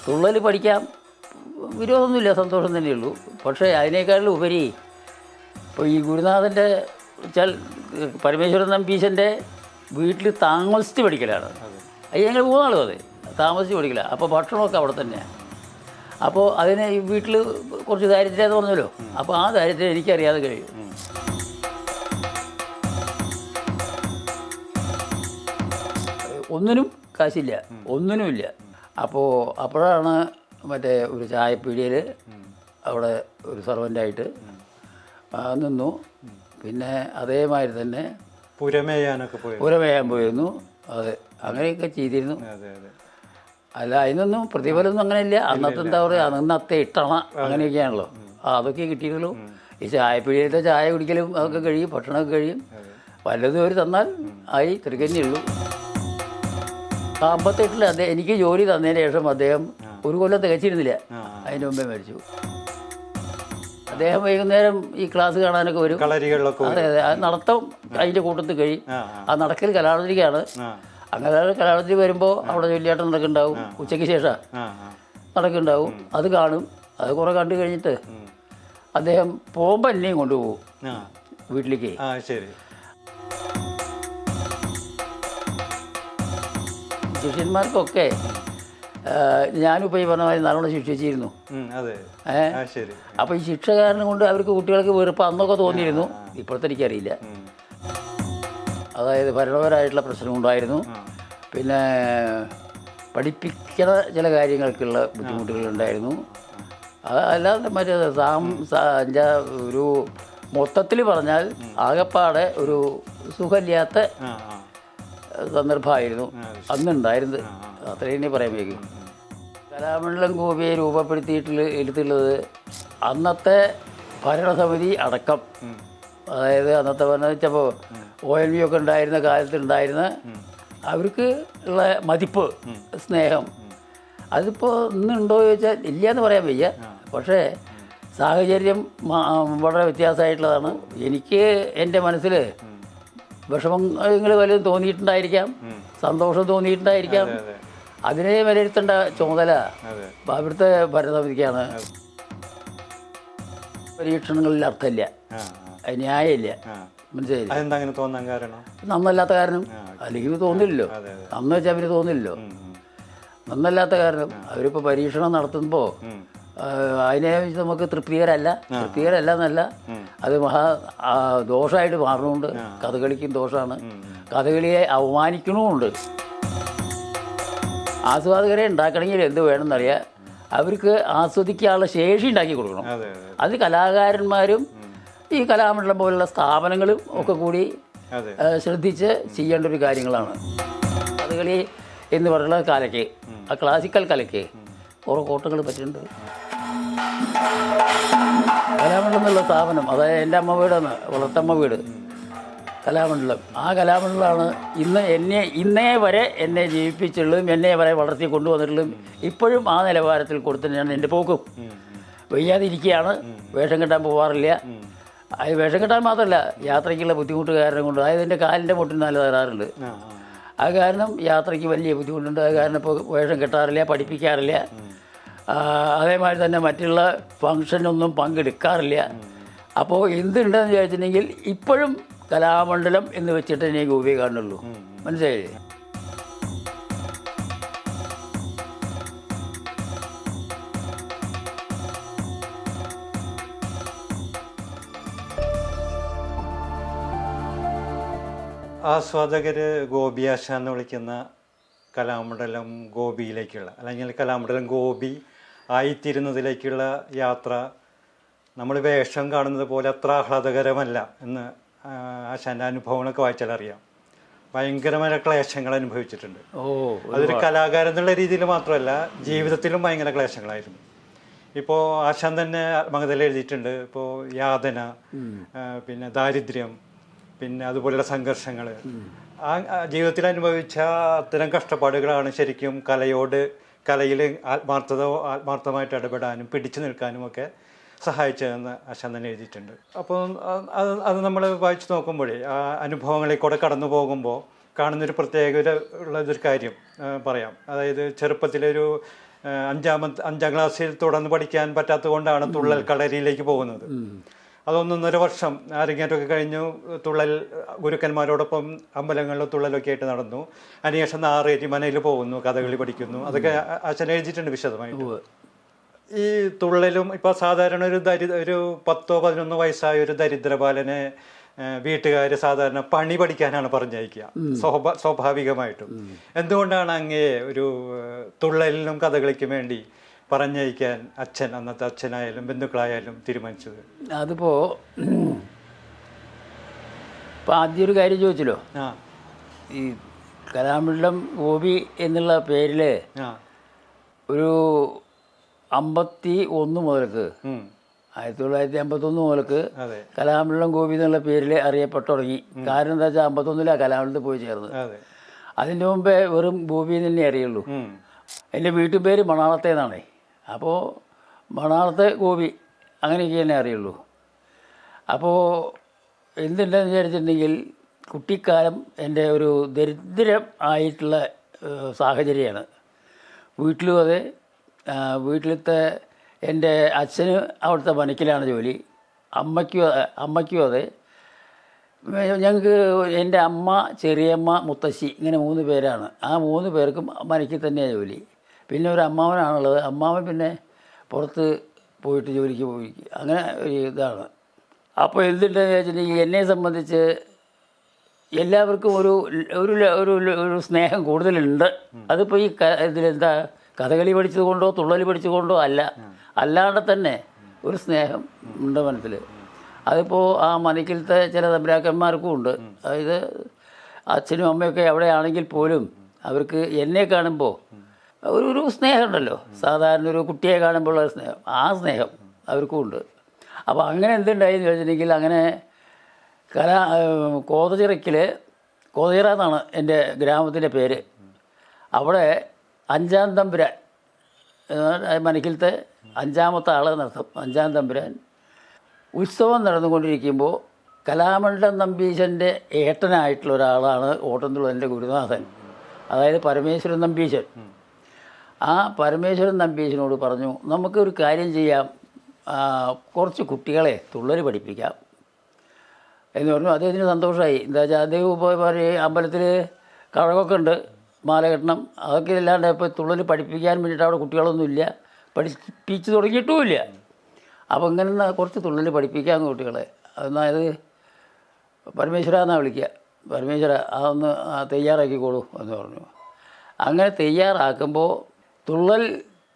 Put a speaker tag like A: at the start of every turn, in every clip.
A: തുള്ളൽ പഠിക്കാം, വിരോധമൊന്നുമില്ല, സന്തോഷം തന്നെയുള്ളൂ. പക്ഷേ അതിനേക്കാളും ഉപരി ഇപ്പോൾ ഈ ഗുരുനാഥൻ്റെ വെച്ചാൽ പരമേശ്വരൻ നമ്പീശൻ്റെ വീട്ടിൽ താമസിച്ച് പഠിക്കലാണ്. അത് ഞങ്ങൾ 3 നാളും അതെ താമസിച്ച് പഠിക്കില്ല. അപ്പോൾ ഭക്ഷണമൊക്കെ അവിടെ തന്നെയാണ്. അപ്പോൾ അതിന് ഈ വീട്ടിൽ കുറച്ച് ദാരിദ്ര്യം എന്ന് പറഞ്ഞല്ലോ, അപ്പോൾ ആ ദാരിദ്ര്യം എനിക്കറിയാതെ കഴിയും. ഒന്നിനും കാശില്ല, ഒന്നിനുമില്ല. അപ്പോഴാണ് മറ്റേ ഒരു ചായപ്പീടിയയിൽ അവിടെ ഒരു സർവൻ്റായിട്ട് നിന്നു. പിന്നെ അതേമാതിരി തന്നെ പുരമേയാൻ പോയിരുന്നു. അതെ, അങ്ങനെയൊക്കെ ചെയ്തിരുന്നു. അല്ല, അതിനൊന്നും പ്രതിഫലമൊന്നും അങ്ങനെയില്ല. അന്നത്തെ എന്താ പറയുക, അന്നത്തെ ഇട്ടണ അങ്ങനെയൊക്കെയാണല്ലോ. അതൊക്കെ കിട്ടിയിരുന്നുള്ളൂ. ഈ ചായപ്പീടിയത്തെ ചായ കുടിക്കലും അതൊക്കെ കഴിയും, ഭക്ഷണമൊക്കെ കഴിയും. വല്ലതും അവർ തന്നാൽ ആയി തിരക്കന്നെയുള്ളൂ. 58-ൽ അദ്ദേഹം എനിക്ക് ജോലി തന്നതിന് ശേഷം അദ്ദേഹം 1 കൊല്ലം തികച്ചിരുന്നില്ല. അതിന് മുമ്പേ മരിച്ചു. അദ്ദേഹം വൈകുന്നേരം ഈ ക്ലാസ് കാണാനൊക്കെ വരും. അതെ അതെ, അത് നടത്തം അതിൻ്റെ കൂട്ടത്തിൽ കഴിയും. ആ നടക്കൽ കലാവതിരിക്കാണ്. അങ്ങനെ കലാവധി വരുമ്പോൾ അവിടെ ചൊല്ലിയാട്ടം നടക്കുന്നുണ്ടാവും. ഉച്ചയ്ക്ക് ശേഷം നടക്കുന്നുണ്ടാവും. അത് കാണും. അത് കുറേ കണ്ടു കഴിഞ്ഞിട്ട് അദ്ദേഹം പോകുമ്പോൾ എന്നെയും കൊണ്ടുപോകും വീട്ടിലേക്ക്. ശിഷ്യന്മാർക്കൊക്കെ ഞാനിപ്പോൾ ഈ പറഞ്ഞ മാതിരി നല്ലോണം ശിക്ഷിച്ചിരുന്നു. അപ്പോൾ ഈ ശിക്ഷ കാരണം കൊണ്ട് അവർക്ക് കുട്ടികൾക്ക് വെറുപ്പ് അന്നൊക്കെ തോന്നിയിരുന്നു. ഇപ്പോഴത്തെ എനിക്കറിയില്ല. അതായത് ഭരണപരമായിട്ടുള്ള പ്രശ്നമുണ്ടായിരുന്നു. പിന്നെ പഠിപ്പിക്കുന്ന ചില കാര്യങ്ങൾക്കുള്ള ബുദ്ധിമുട്ടുകളുണ്ടായിരുന്നു. അല്ലാതെ മറ്റേ ഒരു മൊത്തത്തിൽ പറഞ്ഞാൽ ആകെപ്പാടെ ഒരു സുഖമില്ലാത്ത സന്ദർഭമായിരുന്നു അന്നുണ്ടായിരുന്നത്. അത്രയും പറയാൻ. കലാമണ്ഡലം ഗോപിയെ എടുത്തുള്ളത് അന്നത്തെ ഭരണസമിതി അടക്കം. അതായത് അന്നത്തെ ഭരണം വെച്ചപ്പോൾ OLV ഒക്കെ ഉണ്ടായിരുന്ന കാലത്തുണ്ടായിരുന്ന അവർക്ക് ഉള്ള മതിപ്പ്, സ്നേഹം, അതിപ്പോൾ ഇന്നുണ്ടോ എന്ന് ചോദിച്ചാൽ ഇല്ല എന്ന് പറയാൻ വയ്യ. പക്ഷേ സാഹചര്യം വളരെ വ്യത്യാസമായിട്ടുള്ളതാണ്. എനിക്ക് എൻ്റെ മനസ്സിൽ വിഷമങ്ങൾ വല്ലതും തോന്നിയിട്ടുണ്ടായിരിക്കാം, സന്തോഷം തോന്നിയിട്ടുണ്ടായിരിക്കാം. അതിനെ വിലയിരുത്തേണ്ട ചുമതല അവിടുത്തെ ഭരണസമിതിക്കാണ്. പരീക്ഷണങ്ങളിൽ അർത്ഥമില്ല, ന്യായമില്ല. മനസ്സിലായില്ല. നന്നല്ലാത്ത കാരണം. അല്ലെങ്കിൽ തോന്നില്ലല്ലോ. നന്ന് വെച്ചാൽ അവന് തോന്നില്ലല്ലോ. നന്നല്ലാത്ത കാരണം. അവരിപ്പോൾ പരീക്ഷണം നടത്തുമ്പോൾ അതിനെ നമുക്ക് തൃപ്തികരല്ല എന്നല്ല, അത് ദോഷമായിട്ട് മാറുന്നുണ്ട്. കഥകളിക്കും ദോഷമാണ്. കഥകളിയെ അവമാനിക്കണമുണ്ട്. ആസ്വാദകരെ ഉണ്ടാക്കണമെങ്കിൽ എന്ത് വേണമെന്നറിയാം. അവർക്ക് ആസ്വദിക്കാനുള്ള ശേഷി ഉണ്ടാക്കി കൊടുക്കണം. അത് കലാകാരന്മാരും ഈ കലാമണ്ഡലം പോലുള്ള സ്ഥാപനങ്ങളും ഒക്കെ കൂടി ശ്രദ്ധിച്ച് ചെയ്യേണ്ട ഒരു കാര്യങ്ങളാണ്. കഥകളി എന്ന് പറയുന്ന കലയ്ക്ക്, ആ ക്ലാസിക്കൽ കലയ്ക്ക് കുറേ കോട്ടങ്ങൾ പറ്റുന്നുണ്ട്. കലാമണ്ഡലം എന്നുള്ള സ്ഥാപനം, അതായത് എൻ്റെ അമ്മ വീടാണ്, വളർത്തമ്മ വീട് കലാമണ്ഡലം. ആ കലാമണ്ഡലമാണ് ഇന്നേ വരെ എന്നെ ജീവിപ്പിച്ചുള്ളതും എന്നെ വരെ വളർത്തി കൊണ്ടുവന്നിട്ടുള്ളതും. ഇപ്പോഴും ആ നിലവാരത്തിൽ കൊടുത്തിട്ടാണ് എൻ്റെ പോക്കും. വയ്യാതിരിക്കുകയാണ്, വേഷം കെട്ടാൻ പോകാറില്ല. അത് വേഷം കെട്ടാൻ മാത്രമല്ല, യാത്രയ്ക്കുള്ള ബുദ്ധിമുട്ട് കാരണം കൊണ്ട്, അതായത് എൻ്റെ കാലിൻ്റെ മുട്ടിന് നല്ല തകരാറുണ്ട്. അത് കാരണം യാത്രയ്ക്ക് വലിയ ബുദ്ധിമുട്ടുണ്ട്. അത് കാരണം ഇപ്പോൾ വേഷം കെട്ടാറില്ല, പഠിപ്പിക്കാറില്ല. അതേമാതിരി തന്നെ മറ്റുള്ള ഫങ്ഷനൊന്നും പങ്കെടുക്കാറില്ല. അപ്പോൾ എന്തുണ്ടെന്ന് ചോദിച്ചിട്ടുണ്ടെങ്കിൽ ഇപ്പോഴും കലാമണ്ഡലം എന്ന് വെച്ചിട്ട് എനിക്ക് ഗോപിയെ കാണുള്ളൂ. മനസ്സിലായില്ലേ?
B: ആസ്വാദകർ ഗോപിയാശ എന്ന് വിളിക്കുന്ന കലാമണ്ഡലം ഗോപിയിലേക്കുള്ള, അല്ലെങ്കിൽ കലാമണ്ഡലം ഗോപി ആയിത്തീരുന്നതിലേക്കുള്ള യാത്ര നമ്മൾ വേഷം കാണുന്നത് പോലെ അത്ര ആഹ്ലാദകരമല്ല എന്ന് ആശാൻ്റെ അനുഭവങ്ങളൊക്കെ വായിച്ചാൽ അറിയാം. ഭയങ്കരമായ ക്ലേശങ്ങൾ അനുഭവിച്ചിട്ടുണ്ട്. അതൊരു കലാകാരൻ എന്നുള്ള രീതിയിൽ മാത്രമല്ല, ജീവിതത്തിലും ഭയങ്കര ക്ലേശങ്ങളായിരുന്നു. ഇപ്പോൾ ആശാൻ തന്നെ ആത്മകഥയിൽ എഴുതിയിട്ടുണ്ട്. ഇപ്പോൾ യാതന, പിന്നെ ദാരിദ്ര്യം, പിന്നെ അതുപോലെയുള്ള സംഘർഷങ്ങൾ, ആ ജീവിതത്തിൽ അനുഭവിച്ച അത്തരം കഷ്ടപ്പാടുകളാണ് ശരിക്കും കലയിൽ ആത്മാർത്ഥമായിട്ട് ഇടപെടാനും പിടിച്ചു നിൽക്കാനും ഒക്കെ സഹായിച്ചതെന്ന് ആശാൻ തന്നെ എഴുതിയിട്ടുണ്ട്. അപ്പോൾ അത് നമ്മൾ വായിച്ചു നോക്കുമ്പോഴേ ആ അനുഭവങ്ങളിൽ കൂടെ കടന്നു പോകുമ്പോൾ കാണുന്നൊരു പ്രത്യേകത ഉള്ളതൊരു കാര്യം പറയാം. അതായത് ചെറുപ്പത്തിലൊരു അഞ്ചാം ക്ലാസ്സിൽ തുടർന്ന് പഠിക്കാൻ പറ്റാത്തത് കൊണ്ടാണ് തുള്ളൽ കളരിയിലേക്ക് പോകുന്നത്. അതൊന്നൊന്നര വർഷം അരങ്ങേറ്റമൊക്കെ കഴിഞ്ഞു. തുള്ളൽ ഗുരുക്കന്മാരോടൊപ്പം അമ്പലങ്ങളിലും തുള്ളലൊക്കെ ആയിട്ട് നടന്നു. അതിനുശേഷം നാറേറ്റി മനയിൽ പോകുന്നു, കഥകളി പഠിക്കുന്നു. അതൊക്കെ അച്ഛൻ എഴുതിയിട്ടുണ്ട് വിശദമായിട്ട്. ഈ തുള്ളലും ഇപ്പോൾ സാധാരണ ഒരു 10-11 വയസ്സായ ഒരു ദരിദ്രബാലനെ വീട്ടുകാർ സാധാരണ പണി പഠിക്കാനാണ് പറഞ്ഞയക്കുക സ്വാഭാവികമായിട്ടും. എന്തുകൊണ്ടാണ് അങ്ങേ ഒരു തുള്ളലിനും കഥകളിക്കും വേണ്ടി പറഞ്ഞയക്കാൻ അന്നത്തെ അച്ഛനായാലും ബന്ധുക്കളായാലും തീരുമാനിച്ചത്?
A: അതിപ്പോൾ ആദ്യം ഒരു കാര്യം ചോദിച്ചല്ലോ, ഈ കലാമണ്ഡലം ഗോപി എന്നുള്ള പേരിൽ ഒരു 51 മുതൽക്ക് 1951 മുതൽക്ക് കലാമണ്ഡലം ഗോപി എന്നുള്ള പേരിൽ അറിയപ്പെട്ടു തുടങ്ങി. കാരണം എന്താ വെച്ചാൽ 51 കലാമണ്ഡലത്തിൽ പോയി ചേർന്നത്. അതിൻ്റെ മുമ്പേ വെറും ഗോപി തന്നെ അറിയുള്ളൂ. എൻ്റെ വീട്ടുപേര് മണാളത്തെ എന്നാണേ. അപ്പോൾ മണാളത്തെ ഗോപി അങ്ങനെയൊക്കെ തന്നെ അറിയുള്ളൂ. അപ്പോൾ എന്തുണ്ടെന്ന് വിചാരിച്ചിട്ടുണ്ടെങ്കിൽ കുട്ടിക്കാലം എൻ്റെ ഒരു ദരിദ്രം ആയിട്ടുള്ള സാഹചര്യമാണ്. വീട്ടിലും അതെ, വീട്ടിലത്തെ എൻ്റെ അച്ഛന് അവിടുത്തെ മനക്കിലാണ് ജോലി, അമ്മയ്ക്കും അതെ. ഞങ്ങൾക്ക് എൻ്റെ അമ്മ, ചെറിയമ്മ, മുത്തശ്ശി ഇങ്ങനെ 3 പേരാണ്. ആ 3 പേർക്കും മനക്കിൽ തന്നെയാണ് ജോലി. പിന്നെ ഒരു അമ്മാവനാണുള്ളത്. അമ്മാവൻ പിന്നെ പുറത്ത് പോയിട്ട് ജോലിക്ക് പോയി, അങ്ങനെ ഒരു ഇതാണ്. അപ്പോൾ എന്തുണ്ടെന്ന് വെച്ചിട്ടുണ്ടെങ്കിൽ എന്നെ സംബന്ധിച്ച് എല്ലാവർക്കും ഒരു ഒരു സ്നേഹം കൂടുതലുണ്ട്. അതിപ്പോൾ ഈ ഇതിലെന്താ കഥകളി പഠിച്ചത് കൊണ്ടോ തുള്ളൽ പഠിച്ചത് കൊണ്ടോ അല്ലാണ്ട് തന്നെ ഒരു സ്നേഹം ഉണ്ട് മനസ്സിൽ. അതിപ്പോൾ ആ മനക്കിലത്തെ ചില തമ്പുരാക്കന്മാർക്കും ഉണ്ട്. അതായത് അച്ഛനും അമ്മയൊക്കെ അവിടെയാണെങ്കിൽ പോലും അവർക്ക് എന്നെ കാണുമ്പോൾ ഒരു സ്നേഹമുണ്ടല്ലോ, സാധാരണ ഒരു കുട്ടിയെ കാണുമ്പോഴുള്ള സ്നേഹം, ആ സ്നേഹം അവർക്കും ഉണ്ട്. അപ്പോൾ അങ്ങനെ എന്തുണ്ടായെന്ന് ചോദിച്ചിട്ടുണ്ടെങ്കിൽ അങ്ങനെ കോതച്ചിറ എന്നാണ് എൻ്റെ ഗ്രാമത്തിൻ്റെ പേര്. അവിടെ 5-ാം തമ്പുരാൻ, മനക്കിലത്തെ 5-ാമത്തെ ആൾ നടത്തും. 5-ാം തമ്പുരാൻ ഉത്സവം നടന്നുകൊണ്ടിരിക്കുമ്പോൾ കലാമണ്ഡലം നമ്പീശൻ്റെ ഏട്ടനായിട്ടുള്ള ഒരാളാണ് ഓട്ടംതുള്ളലിൻ്റെ ഗുരുനാഥൻ, അതായത് പരമേശ്വരൻ നമ്പീശൻ. ആ പരമേശ്വരൻ നമ്പീശനോട് പറഞ്ഞു, നമുക്കൊരു കാര്യം ചെയ്യാം, കുറച്ച് കുട്ടികളെ തുള്ളൽ പഠിപ്പിക്കാം എന്ന് പറഞ്ഞു. അദ്ദേഹത്തിന് സന്തോഷമായി. എന്താ വെച്ചാൽ അദ്ദേഹം ഇപ്പോൾ അമ്പലത്തിൽ കഴകൊക്കെ ഉണ്ട്, മാല കെട്ടണം, അതൊക്കെ ഇല്ലാണ്ട് ഇപ്പോൾ തുള്ളൽ പഠിപ്പിക്കാൻ വേണ്ടിയിട്ട് അവിടെ കുട്ടികളൊന്നുമില്ല, പഠിപ്പിച്ച് തുടങ്ങിയിട്ടുമില്ല. അപ്പോൾ ഇങ്ങനെ കുറച്ച് തുള്ളൽ പഠിപ്പിക്കാം കുട്ടികളെ. അതായത് പരമേശ്വര എന്നാണ് വിളിക്കുക. പരമേശ്വര അതൊന്ന് തയ്യാറാക്കിക്കോളൂ എന്ന് പറഞ്ഞു. അങ്ങനെ തയ്യാറാക്കുമ്പോൾ തുള്ളൽ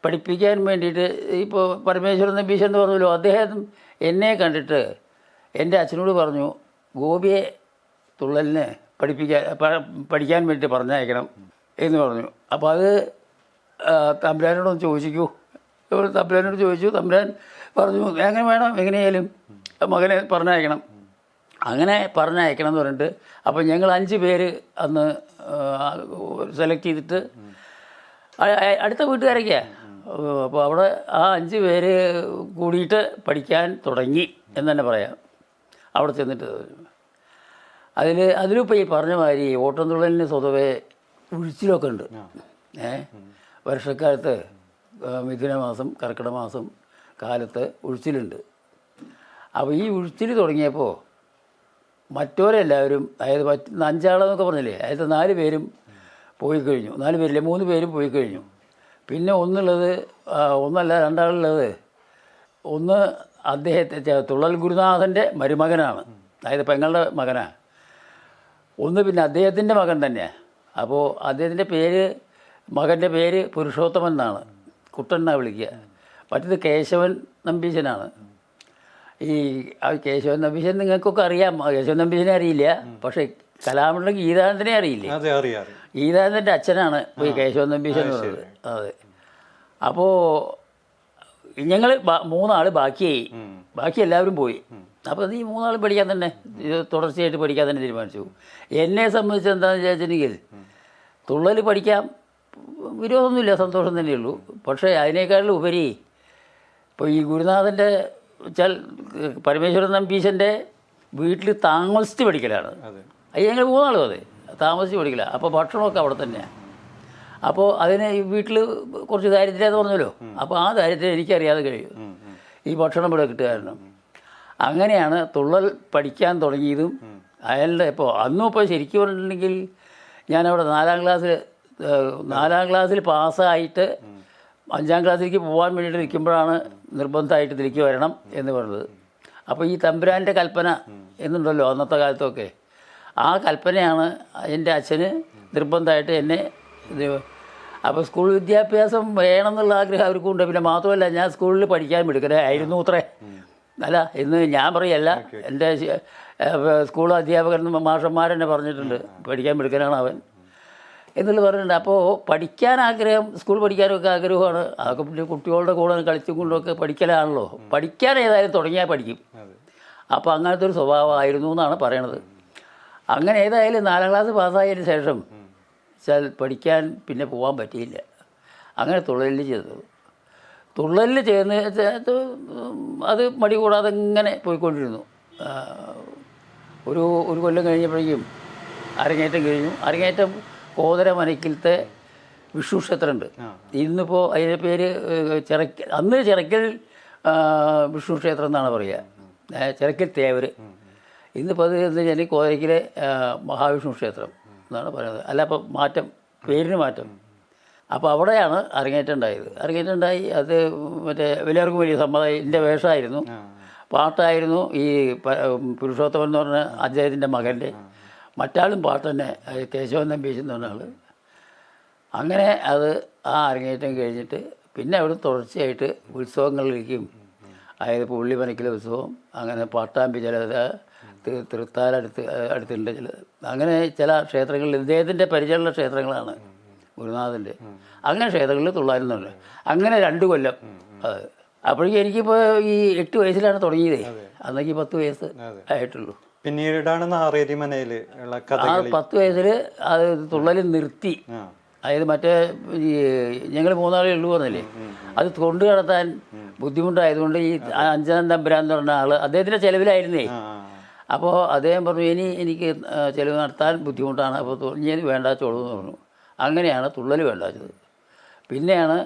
A: പഠിപ്പിക്കാൻ വേണ്ടിയിട്ട് ഇപ്പോൾ പരമേശ്വരൻ നമ്പീശൻ എന്ന് പറഞ്ഞല്ലോ, അദ്ദേഹം എന്നെ കണ്ടിട്ട് എൻ്റെ അച്ഛനോട് പറഞ്ഞു, ഗോപിയെ തുള്ളലിന് പഠിക്കാൻ വേണ്ടിയിട്ട് പറഞ്ഞയക്കണം എന്ന് പറഞ്ഞു. അപ്പോൾ അത് തമ്പുരാനോടൊന്ന് ചോദിക്കൂ. തമ്പുരാനോട് ചോദിച്ചു. തമ്പുരാൻ പറഞ്ഞു, എങ്ങനെ വേണം, എങ്ങനെയായാലും മകനെ പറഞ്ഞയക്കണം. അങ്ങനെ പറഞ്ഞയക്കണം എന്ന് പറഞ്ഞിട്ട് അപ്പോൾ ഞങ്ങൾ 5 പേര് അന്ന് സെലക്ട് ചെയ്തിട്ട് അടുത്ത വീട്ടുകാരൊക്കെയാണ്. അപ്പോൾ അവിടെ ആ 5 പേര് കൂടിയിട്ട് പഠിക്കാൻ തുടങ്ങി എന്ന് തന്നെ പറയാം. അവിടെ ചെന്നിട്ട് അതിലിപ്പോൾ ഈ പറഞ്ഞ മാതിരി ഓട്ടംതുള്ളലിന് സ്വതവേ ഉഴിച്ചിലൊക്കെ ഉണ്ട്. വർഷക്കാലത്ത് മിഥുന മാസം, കർക്കിടക മാസം കാലത്ത് ഉഴിച്ചിലുണ്ട്. അപ്പോൾ ഈ ഉഴിച്ചിൽ തുടങ്ങിയപ്പോൾ മറ്റവരെല്ലാവരും, അതായത് 5 ആളെന്നൊക്കെ പറഞ്ഞില്ലേ, അതായത് 4 പേരും പോയി കഴിഞ്ഞു. 4 പേരില്ലേ, 3 പേരും പോയി കഴിഞ്ഞു. പിന്നെ ഒന്നുള്ളത്, ഒന്നല്ല 2 ആളുള്ളത്, ഒന്ന് അദ്ദേഹത്തെ തുള്ളൽ ഗുരുനാഥൻ്റെ മരുമകനാണ്, അതായത് പെങ്ങളുടെ മകനാണ്. ഒന്ന് പിന്നെ അദ്ദേഹത്തിൻ്റെ മകൻ തന്നെയാണ്. അപ്പോൾ അദ്ദേഹത്തിൻ്റെ മകൻ്റെ പേര് പുരുഷോത്തമൻ എന്നാണ്, കുട്ടൻ എന്നാണ് വിളിക്കുക. മറ്റത് കേശവൻ നമ്പീശനാണ്. ഈ കേശവൻ നമ്പീശൻ നിങ്ങൾക്കൊക്കെ അറിയാം. കേശവൻ നമ്പീശനെ അറിയില്ല, പക്ഷേ കലാമണ്ഡലം ഗീതാനന്ദനെ അറിയില്ലേ? ഗീതാനന്ദൻ്റെ അച്ഛനാണ് ഈ കേശവൻ നമ്പീശൻ എന്ന് പറയുന്നത്. അതെ. അപ്പോൾ ഞങ്ങൾ 3 ആൾ ബാക്കിയായി, ബാക്കി എല്ലാവരും പോയി. അപ്പോൾ ഈ 3 ആൾ പഠിക്കാൻ തന്നെ, തുടർച്ചയായിട്ട് പഠിക്കാൻ തന്നെ തീരുമാനിച്ചു. എന്നെ സംബന്ധിച്ച് എന്താണെന്ന് വിചാരിച്ചിട്ടുണ്ടെങ്കിൽ തുള്ളൽ പഠിക്കാം, വിരോധമൊന്നുമില്ല, സന്തോഷം തന്നെയുള്ളൂ. പക്ഷേ അതിനേക്കാളും ഉപരി ഇപ്പോൾ ഈ ഗുരുനാഥൻ്റെ വെച്ചാൽ പരമേശ്വരൻ നമ്പീശൻ്റെ വീട്ടിൽ താമസിച്ച് പഠിക്കലാണ്. അത് ഞങ്ങൾ 3 ആളും അതെ താമസിച്ച് പഠിക്കില്ല. അപ്പോൾ ഭക്ഷണമൊക്കെ അവിടെ തന്നെയാണ്. അപ്പോൾ അതിന് ഈ വീട്ടിൽ കുറച്ച് ദാരിദ്ര്യമെന്ന് പറഞ്ഞല്ലോ, അപ്പോൾ ആ ദാരിദ്ര്യം എനിക്കറിയാതെ കഴിയും ഈ ഭക്ഷണം ഇവിടെ കിട്ടുക കാരണം. അങ്ങനെയാണ് തുള്ളൽ പഠിക്കാൻ തുടങ്ങിയതും. അയാളുടെ ഇപ്പോൾ അന്നും ഇപ്പോൾ ശരിക്കും പറഞ്ഞിട്ടുണ്ടെങ്കിൽ ഞാനവിടെ 4ാം ക്ലാസ്സിൽ പാസ്സായിട്ട് 5ാം ക്ലാസ്സിലേക്ക് പോകാൻ വേണ്ടിയിട്ട് നിൽക്കുമ്പോഴാണ് നിർബന്ധമായിട്ട് ഇതിലേക്ക് വരണം എന്ന് പറഞ്ഞത്. അപ്പോൾ ഈ തമ്പുരാൻ്റെ കൽപ്പന എന്നുണ്ടല്ലോ അന്നത്തെ കാലത്തൊക്കെ, ആ കൽപ്പനയാണ് എൻ്റെ അച്ഛന് നിർബന്ധമായിട്ട് എന്നെ ഇത്. അപ്പോൾ സ്കൂൾ വിദ്യാഭ്യാസം വേണമെന്നുള്ള ആഗ്രഹം അവർക്കുണ്ട്. പിന്നെ മാത്രമല്ല ഞാൻ സ്കൂളിൽ പഠിക്കാൻ മിടുക്കനായിരുന്നു അത്രേ. അല്ല എന്ന് ഞാൻ പറയല്ല, എൻ്റെ സ്കൂൾ അധ്യാപകൻ മാഷന്മാരെന്നെ പറഞ്ഞിട്ടുണ്ട് പഠിക്കാൻ മിടുക്കനാണ് അവൻ എന്നുള്ളത് പറഞ്ഞിട്ടുണ്ട്. അപ്പോൾ പഠിക്കാൻ ആഗ്രഹം, സ്കൂൾ പഠിക്കാനൊക്കെ ആഗ്രഹമാണ്. അതൊക്കെ പിന്നെ കുട്ടികളുടെ കൂടെ കളിച്ചും കൊണ്ടൊക്കെ പഠിക്കലാണല്ലോ. പഠിക്കാൻ ഏതായാലും തുടങ്ങിയാൽ പഠിക്കും. അപ്പോൾ അങ്ങനത്തെ ഒരു സ്വഭാവമായിരുന്നു എന്നാണ് പറയണത്. അങ്ങനെ ഏതായാലും 4ാം ക്ലാസ് പാസ്സായതിന് ശേഷം പഠിക്കാൻ പിന്നെ പോകാൻ പറ്റിയില്ല. അങ്ങനെ തുള്ളലിൽ ചെയ്തത്. തുള്ളലിൽ ചെയ്യുന്ന അത് മടി കൂടാതെ ഇങ്ങനെ പോയിക്കൊണ്ടിരുന്നു. ഒരു കൊല്ലം കഴിഞ്ഞപ്പോഴേക്കും അരങ്ങേറ്റം കഴിഞ്ഞു. അരങ്ങേറ്റം കോതര മനക്കിലത്തെ വിഷ്ണു ക്ഷേത്രമുണ്ട്. ഇന്നിപ്പോൾ അതിൻ്റെ പേര് അന്ന് ചിറക്കൽ വിഷ്ണു ക്ഷേത്രം എന്നാണ് പറയുക, ചിറക്കൽ തേവർ. ഇന്നിപ്പോൾ അത് എന്ന് വെച്ചാൽ കോതരയ്ക്കിലെ മഹാവിഷ്ണു ക്ഷേത്രം എന്നാണ് പറയുന്നത്. അല്ല, അപ്പോൾ മാറ്റം, പേരിന് മാറ്റം. അപ്പോൾ അവിടെയാണ് അരങ്ങേറ്റം ഉണ്ടായത്. അരങ്ങേറ്റം ഉണ്ടായി. അത് മറ്റേ എല്ലാവർക്കും വലിയ സമ്മതമായി. എൻ്റെ വേഷമായിരുന്നു, പാട്ടായിരുന്നു. ഈ പുരുഷോത്തമൻ എന്ന് പറഞ്ഞ അദ്ദേഹത്തിൻ്റെ മകൻ്റെ, മറ്റാളും പാട്ട് തന്നെ, കേശവൻ നമ്പീശൻ എന്ന് പറഞ്ഞ ആൾ. അങ്ങനെ അത് ആ അരങ്ങേറ്റം കഴിഞ്ഞിട്ട് പിന്നെ അവിടെ തുടർച്ചയായിട്ട് ഉത്സവങ്ങളിലേക്കും, അതായത് പുള്ളിമനക്കിലെ ഉത്സവം, അങ്ങനെ പാട്ടാമ്പി ചിലത്, അടുത്തുണ്ട് ചില, അങ്ങനെ ചില ക്ഷേത്രങ്ങളിൽ ഇദ്ദേഹത്തിൻ്റെ പരിചയമുള്ള ക്ഷേത്രങ്ങളാണ് ഗുരുനാഥൻ്റെ. അങ്ങനെ ക്ഷേത്രങ്ങളിൽ തുള്ളായിരുന്നുണ്ട്. അങ്ങനെ 2 കൊല്ലം. അത് അപ്പോഴേക്കും എനിക്കിപ്പോൾ ഈ 8 വയസ്സിലാണ് തുടങ്ങിയത്. അന്നേക്ക് 10 വയസ്സ് ആയിട്ടുള്ളൂ.
B: പിന്നീടാണ് നാറേരി മനയിൽ
A: ആ 10 വയസ്സിൽ അത് തുള്ളൽ നിർത്തി. അതായത് മറ്റേ ഈ ഞങ്ങൾ 3 ആളേ ഉള്ളൂ പറഞ്ഞില്ലേ, അത് കൊണ്ടു നടത്താൻ ബുദ്ധിമുട്ടായതുകൊണ്ട് ഈ 5ാം തമ്പുരാൻ എന്ന് പറഞ്ഞ ആൾ അദ്ദേഹത്തിൻ്റെ ചിലവിലായിരുന്നേ. അപ്പോൾ അദ്ദേഹം പറഞ്ഞു, എനിക്ക് ചിലവ് നടത്താൻ ബുദ്ധിമുട്ടാണ്, അപ്പോൾ ഇനി വേണ്ട ചോളൂ എന്ന് പറഞ്ഞു. അങ്ങനെയാണ് തുള്ളൽ വേണ്ടാച്ചത്. പിന്നെയാണ്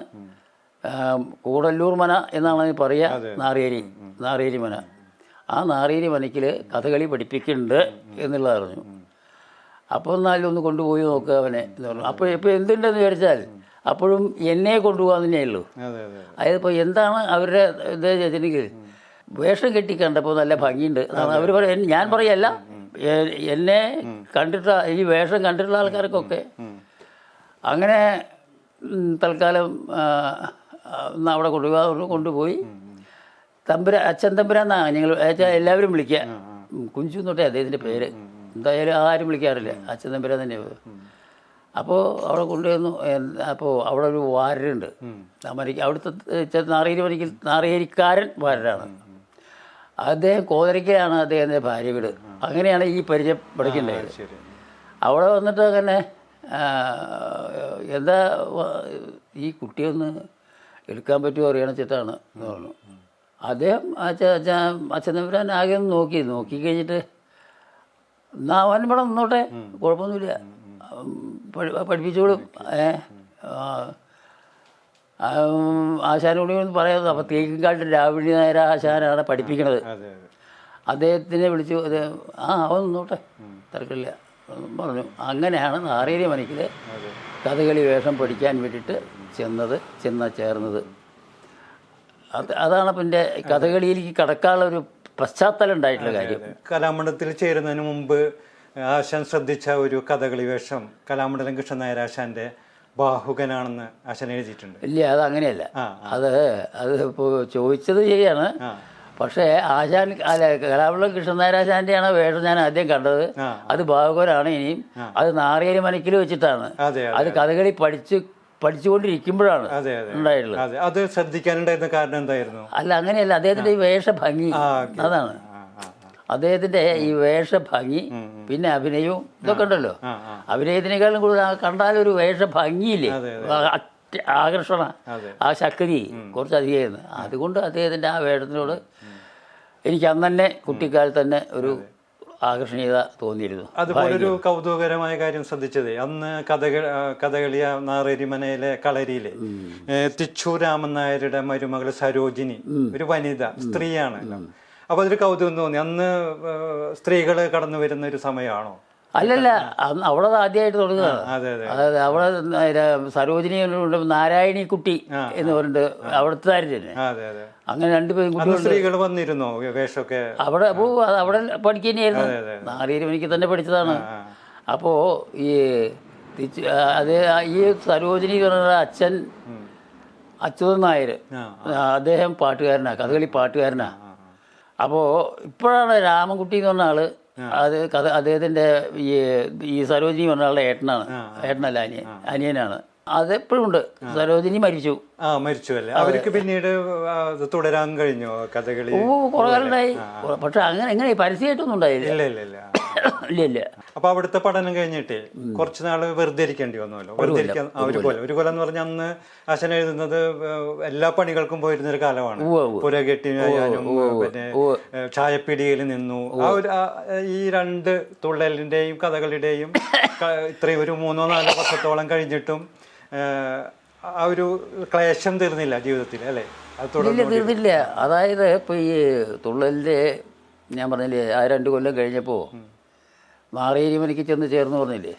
A: കൂടല്ലൂർ മന എന്നാണ് പറയുക, നാറിയേരി മന. ആ നാറിയേരി മനയ്ക്കിൽ കഥകളി പഠിപ്പിക്കുന്നുണ്ട് എന്നുള്ളത് അറിഞ്ഞു. അപ്പോൾ എന്നാലും ഒന്ന് കൊണ്ടുപോയി നോക്കുക അവനെ എന്ന് പറഞ്ഞു. അപ്പോൾ ഇപ്പോൾ എന്തുണ്ടെന്ന് വിചാരിച്ചാൽ അപ്പോഴും എന്നെ കൊണ്ടുപോകാൻ തന്നെയുള്ളൂ. അതായത് ഇപ്പോൾ എന്താണ് അവരുടെ ഇത് വെച്ചിട്ടുണ്ടെങ്കിൽ, വേഷം കെട്ടി കണ്ടപ്പോൾ നല്ല ഭംഗിയുണ്ട് അവർ പറയും. ഞാൻ പറയല്ല, എന്നെ കണ്ടിട്ട് ഈ വേഷം കണ്ടിട്ടുള്ള ആൾക്കാർക്കൊക്കെ. അങ്ങനെ തൽക്കാലം അവിടെ കൊണ്ടുപോയി. അച്ഛൻ തമ്പുരാന്നാണ് ഞങ്ങൾ എല്ലാവരും വിളിക്കുക. കുഞ്ചു തൊട്ടേ അദ്ദേഹത്തിൻ്റെ പേര്, എന്തായാലും ആരും വിളിക്കാറില്ല, അച്ഛൻ തമ്പുരാൻ തന്നെയാണ്. അപ്പോൾ അവിടെ കൊണ്ടുവന്നു. അപ്പോൾ അവിടെ ഒരു വാരരുണ്ട്, അവിടുത്തെ നാറിയേരിക്കാരൻ വാരരാണ്. അദ്ദേഹം കോതരയ്ക്കലാണ് അദ്ദേഹത്തിൻ്റെ ഭാര്യ വീട്. അങ്ങനെയാണ് ഈ പരിചയം പഠിക്കേണ്ടത്. അവിടെ വന്നിട്ട് അങ്ങനെ എന്താ ഈ കുട്ടിയൊന്ന് എടുക്കാൻ പറ്റുമോ അറിയണച്ചിട്ടാണ് എന്ന് പറഞ്ഞു. അദ്ദേഹം അച്ഛൻ തമ്പുരാൻ ആകെ ഒന്ന് നോക്കി കഴിഞ്ഞിട്ട്, എന്നാൽ അവൻ ഇവിടെ നിന്നോട്ടെ, കുഴപ്പമൊന്നുമില്ല, പഠിപ്പിച്ചോളും, ആശാനോട് ഒന്ന് പറയാം. അപ്പോൾ തേക്കിൻകാട്ടിൽ രാവിണി നായർ ആശാനാണ് പഠിപ്പിക്കണത്. അദ്ദേഹത്തിനെ വിളിച്ചു, അവൻ നിന്നോട്ടെ, തിരക്കില്ല പറഞ്ഞു. അങ്ങനെയാണ് നാറിയേരി മനയ്ക്കിൽ കഥകളി വേഷം പഠിക്കാൻ വേണ്ടിയിട്ട് ചേർന്നത്. അതാണ് അപ്പം എൻ്റെ കഥകളിയിലേക്ക് കടക്കാനുള്ള ഒരു പശ്ചാത്തലം ഉണ്ടായിട്ടുള്ള കാര്യം.
B: കലാമണ്ഡലത്തിൽ ചേരുന്നതിന് മുമ്പ് ആശാൻ ശ്രദ്ധിച്ച ഒരു കഥകളി വേഷം കലാമണ്ഡലം കൃഷ്ണൻ നായർ ആശാന്റെ ബാഹുകനാണെന്ന് ആശാൻ എഴുതിയിട്ടുണ്ട്.
A: ഇല്ല, അതങ്ങനെയല്ല. അത് ഇപ്പോൾ ചോദിച്ചത് ശരിയാണ്. പക്ഷേ ആശാൻ കലാമണ്ഡലം കൃഷ്ണൻ നായർ ആശാന്റെയാണ് വേഷം ഞാൻ ആദ്യം കണ്ടത്. അത് ബാഹുകനാണ്. ഇനിയും അത് നാറിയേരി മനക്കിൽ വെച്ചിട്ടാണ്. അത് കഥകളി പഠിച്ചുകൊണ്ടിരിക്കുമ്പോഴാണ് ഉണ്ടായിട്ടുള്ളത്.
B: അത് ശ്രദ്ധിക്കാനുണ്ടായിരുന്ന കാരണം എന്തായിരുന്നു?
A: അല്ല, അങ്ങനെയല്ല, അദ്ദേഹത്തിന്റെ ഈ വേഷഭംഗി, അതാണ് അദ്ദേഹത്തിന്റെ ഈ വേഷഭംഗി. പിന്നെ അഭിനയവും ഇതൊക്കെ ഉണ്ടല്ലോ. അഭിനയത്തിനേക്കാളും കൂടുതൽ കണ്ടാലൊരു വേഷഭംഗിയില്ലേ, ആകർഷണ, ആ ശക്തി കുറച്ചധികമായിരുന്നു. അതുകൊണ്ട് അദ്ദേഹത്തിന്റെ ആ വേഷത്തിനോട് എനിക്ക് അന്ന് തന്നെ കുട്ടിക്കാലത്ത് തന്നെ ഒരു ആകർഷണീയത തോന്നിയിരുന്നു.
B: അതുപോലൊരു കൗതുകകരമായ കാര്യം ശ്രദ്ധിച്ചത് അന്ന് കഥകളിയ നാറേരിമനയിലെ കളരിയിലെ തിച്ചു രാമൻ നായരുടെ മരുമകൾ സരോജിനി ഒരു വനിത സ്ത്രീയാണ്. അപ്പൊ അതൊരു കൗതുകം തോന്നി. അന്ന് സ്ത്രീകള് കടന്നു വരുന്ന ഒരു സമയമാണോ?
A: അല്ലല്ല, അവിടെ ആദ്യമായിട്ട് തുടങ്ങുകയാണ്. അതായത് അവിടെ സരോജിനി നാരായണി കുട്ടി എന്ന് പറഞ്ഞിട്ട് അവിടുത്തെ തന്നെ. അങ്ങനെ 2 പെൺകുട്ടികൾ
B: സ്ത്രീകൾ വന്നിരുന്നോ വേഷമൊക്കെ?
A: അവിടെ അവിടെ പഠിക്കുന്നതായിരുന്നു. നാളെ എനിക്ക് തന്നെ പഠിച്ചതാണ്. അപ്പോൾ ഈ ഈ സരോജിനി പറഞ്ഞ അച്ഛൻ അച്യുതൻ നായർ, അദ്ദേഹം പാട്ടുകാരനാണ്, കഥകളി പാട്ടുകാരനാണ്. അപ്പോൾ ഇപ്പോഴാണ് രാമൻകുട്ടി എന്ന് പറഞ്ഞ ആള്, അത് അദ്ദേഹത്തിൻ്റെ ഈ സരോജിനി പറഞ്ഞ ആളുടെ ഏട്ടനല്ല അനിയനാണ്. അതെപ്പോഴും ഉണ്ട്. സരോജിനി മരിച്ചു.
B: മരിച്ചു അല്ലേ? അവർക്ക് പിന്നീട് തുടരാൻ കഴിഞ്ഞോ കഥകളി?
A: കുറെ കാലം ഉണ്ടായി. പക്ഷെ എങ്ങനെ പരസ്യമായിട്ടൊന്നും ഉണ്ടായില്ല. ഇല്ല.
B: അപ്പൊ അവിടുത്തെ പഠനം കഴിഞ്ഞിട്ട് കുറച്ച് നാള് വെറുതെ ഇരിക്കേണ്ടി വന്നല്ലോ. ഒരു കൊല്ലം എന്ന് പറഞ്ഞാൽ അന്ന് അച്ഛൻ എഴുതുന്നത് എല്ലാ പണികൾക്കും പോയിരുന്ന ഒരു കാലമാണ്. പുര കെട്ടിനും പിന്നെ ചായപ്പിടിയിൽ നിന്നു. ഈ 2 തുള്ളലിന്റെയും കഥകളിയുടെയും ഇത്രയും ഒരു 3-4 വർഷത്തോളം കഴിഞ്ഞിട്ടും ആ ഒരു ക്ലേശം തീർന്നില്ല ജീവിതത്തിൽ അല്ലേ?
A: തീർന്നില്ല. അതായത് ഇപ്പൊ ഈ തുള്ളലിന്റെ ഞാൻ പറഞ്ഞില്ലേ, ആ 2 കൊല്ലം കഴിഞ്ഞപ്പോ നാറേരിമനയ്ക്ക് ചെന്ന് ചേർന്ന് പറഞ്ഞില്ലേ,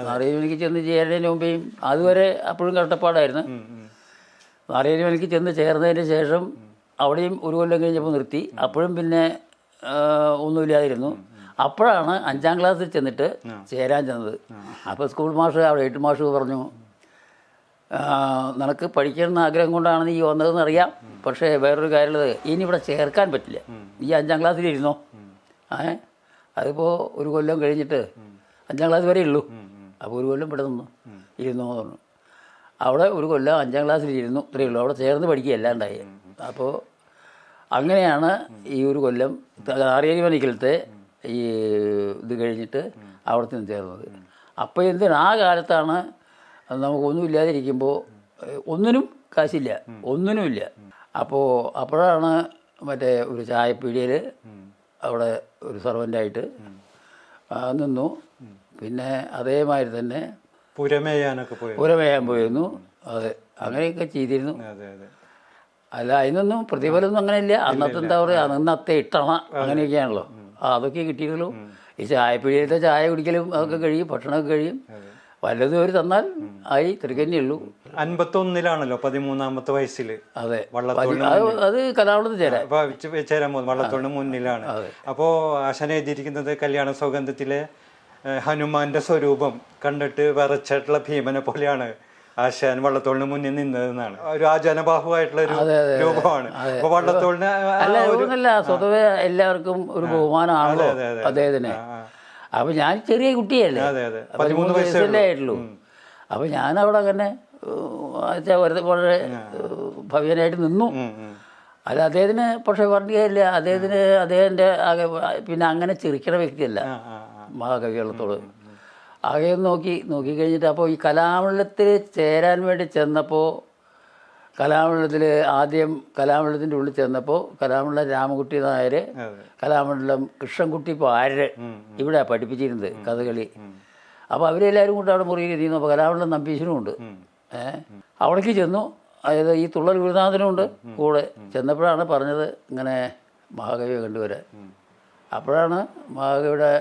A: നാറേരിമനയ്ക്ക് ചെന്ന് ചേരുന്നതിന് മുമ്പേയും അതുവരെ അപ്പോഴും കഷ്ടപ്പാടായിരുന്നു. നാറേരിമനയ്ക്ക് ചെന്ന് ചേർന്നതിന് ശേഷം അവിടെയും 1 കൊല്ലം കഴിഞ്ഞപ്പോൾ നിർത്തി. അപ്പോഴും പിന്നെ ഒന്നുമില്ലായിരുന്നു. അപ്പോഴാണ് 5ാം ക്ലാസ്സിൽ ചെന്നിട്ട് ചേരാൻ ചെന്നത്. അപ്പോൾ സ്കൂൾ മാഷ്, അവിടെ 8 മാഷ് പറഞ്ഞു, നിനക്ക് പഠിക്കണമെന്ന് ആഗ്രഹം കൊണ്ടാണ് നീ വന്നതെന്ന് അറിയാം, പക്ഷേ വേറൊരു കാര്യമുള്ളത്, ഇനി ഇവിടെ ചേർക്കാൻ പറ്റില്ല, നീ 5ാം ക്ലാസ്സിലിരുന്നോ. അതിപ്പോൾ 1 കൊല്ലം കഴിഞ്ഞിട്ട് 5ാം ക്ലാസ് വരെ ഉള്ളൂ. അപ്പോൾ 1 കൊല്ലം ഇവിടെ ഇരുന്നോ എന്ന് പറഞ്ഞു. അവിടെ 1 കൊല്ലം 5ാം ക്ലാസ്സിലിരുന്നു, ഇത്രയേ ഉള്ളൂ. അവിടെ ചേർന്ന് പഠിക്കുകയല്ല ഉണ്ടായി. അപ്പോൾ അങ്ങനെയാണ് ഈ 1 കൊല്ലം നാറേരിമനയിലത്തെ ഈ ഇത് കഴിഞ്ഞിട്ട് അവിടെ നിന്ന് ചേർന്നത്. അപ്പോൾ എന്തിനാ ആ കാലത്താണ് നമുക്കൊന്നുമില്ലാതിരിക്കുമ്പോൾ, ഒന്നിനും കാശില്ല, ഒന്നിനുമില്ല. അപ്പോഴാണ് മറ്റേ ഒരു ചായപ്പീടിയയിൽ അവിടെ ഒരു സർവൻ്റായിട്ട് നിന്നു. പിന്നെ അതേമാതിരി തന്നെ പുരമേയാൻ പോയിരുന്നു. അതെ, അങ്ങനെയൊക്കെ ചെയ്തിരുന്നു. അല്ല, അതിനൊന്നും പ്രതിഫലമൊന്നും അങ്ങനെയില്ല. അന്നത്തെ എന്താ പറയുക, അന്നത്തെ ഇട്ടണ അങ്ങനെയൊക്കെയാണല്ലോ, അതൊക്കെ കിട്ടിയതുള്ളൂ. ഈ ചായപ്പീടിയത്തെ ചായ കുടിക്കലും അതൊക്കെ കഴിയും, ഭക്ഷണമൊക്കെ കഴിയും. വല്ലതും അവർ തന്നാൽ ആയി, തിരക്കന്നെയുള്ളൂ.
B: 51-ലാണല്ലോ 13-ാമത്തെ വയസ്സിൽ.
A: അതെ, അത് കലാവളത്ത് ചേരാൻ
B: പോകുന്നത്. വള്ളത്തോളിന് മുന്നിലാണ്. അപ്പോ ആശാൻ എഴുതിയിരിക്കുന്നത് കല്യാണ സൗഗന്ധത്തിലെ ഹനുമാന്റെ സ്വരൂപം കണ്ടിട്ട് വിറച്ചിട്ടുള്ള ഭീമനെ പോലെയാണ് ആശാൻ വള്ളത്തോളിന് മുന്നിൽ നിന്നതെന്നാണ്. ഒരു ആജനബാഹുവായിട്ടുള്ള ഒരു രൂപമാണ്. അപ്പൊ വള്ളത്തോളിന്
A: അല്ല, സ്വതവേ എല്ലാവർക്കും ഒരു ബഹുമാനമാണല്ലോ അദ്ദേഹത്തിന്. അപ്പം ഞാൻ ചെറിയ കുട്ടിയല്ലേ, 13 വയസ്സല്ലേ ആയിട്ടുള്ളൂ. അപ്പം ഞാനവിടെ അങ്ങനെ വളരെ ഭവ്യനായിട്ട് നിന്നു. അല്ല, അദ്ദേഹത്തിന് പക്ഷെ പറഞ്ഞില്ല, അദ്ദേഹത്തിൻ്റെ ആകെ പിന്നെ അങ്ങനെ ചിരിക്കണ വ്യക്തിയല്ല മഹാകവി വള്ളത്തോൾ. ആകെ നോക്കിക്കഴിഞ്ഞിട്ട് അപ്പോൾ ഈ കലാമണ്ഡലത്തിൽ ചേരാൻ വേണ്ടി ചെന്നപ്പോൾ, കലാമണ്ഡലത്തിൻ്റെ ഉള്ളിൽ ചെന്നപ്പോൾ കലാമണ്ഡലം രാമൻകുട്ടി നായർ, കലാമണ്ഡലം കൃഷ്ണൻകുട്ടി പാരര് ഇവിടെ പഠിപ്പിച്ചിരുന്നത് കഥകളി. അപ്പോൾ അവരെല്ലാവരും കൂടെ അവിടെ മുറിയിൽ ഇരുന്നു. അപ്പോൾ കലാമണ്ഡലം നമ്പീശനും ഉണ്ട്. അവിടേക്ക് ചെന്നു. അതായത് ഈ തുള്ളൽ ഗുരുനാഥനും ഉണ്ട് കൂടെ. ചെന്നപ്പോഴാണ് പറഞ്ഞത് ഇങ്ങനെ മഹാകവിയെ കണ്ടുവരാൻ. അപ്പോഴാണ് മഹാകവിയുടെ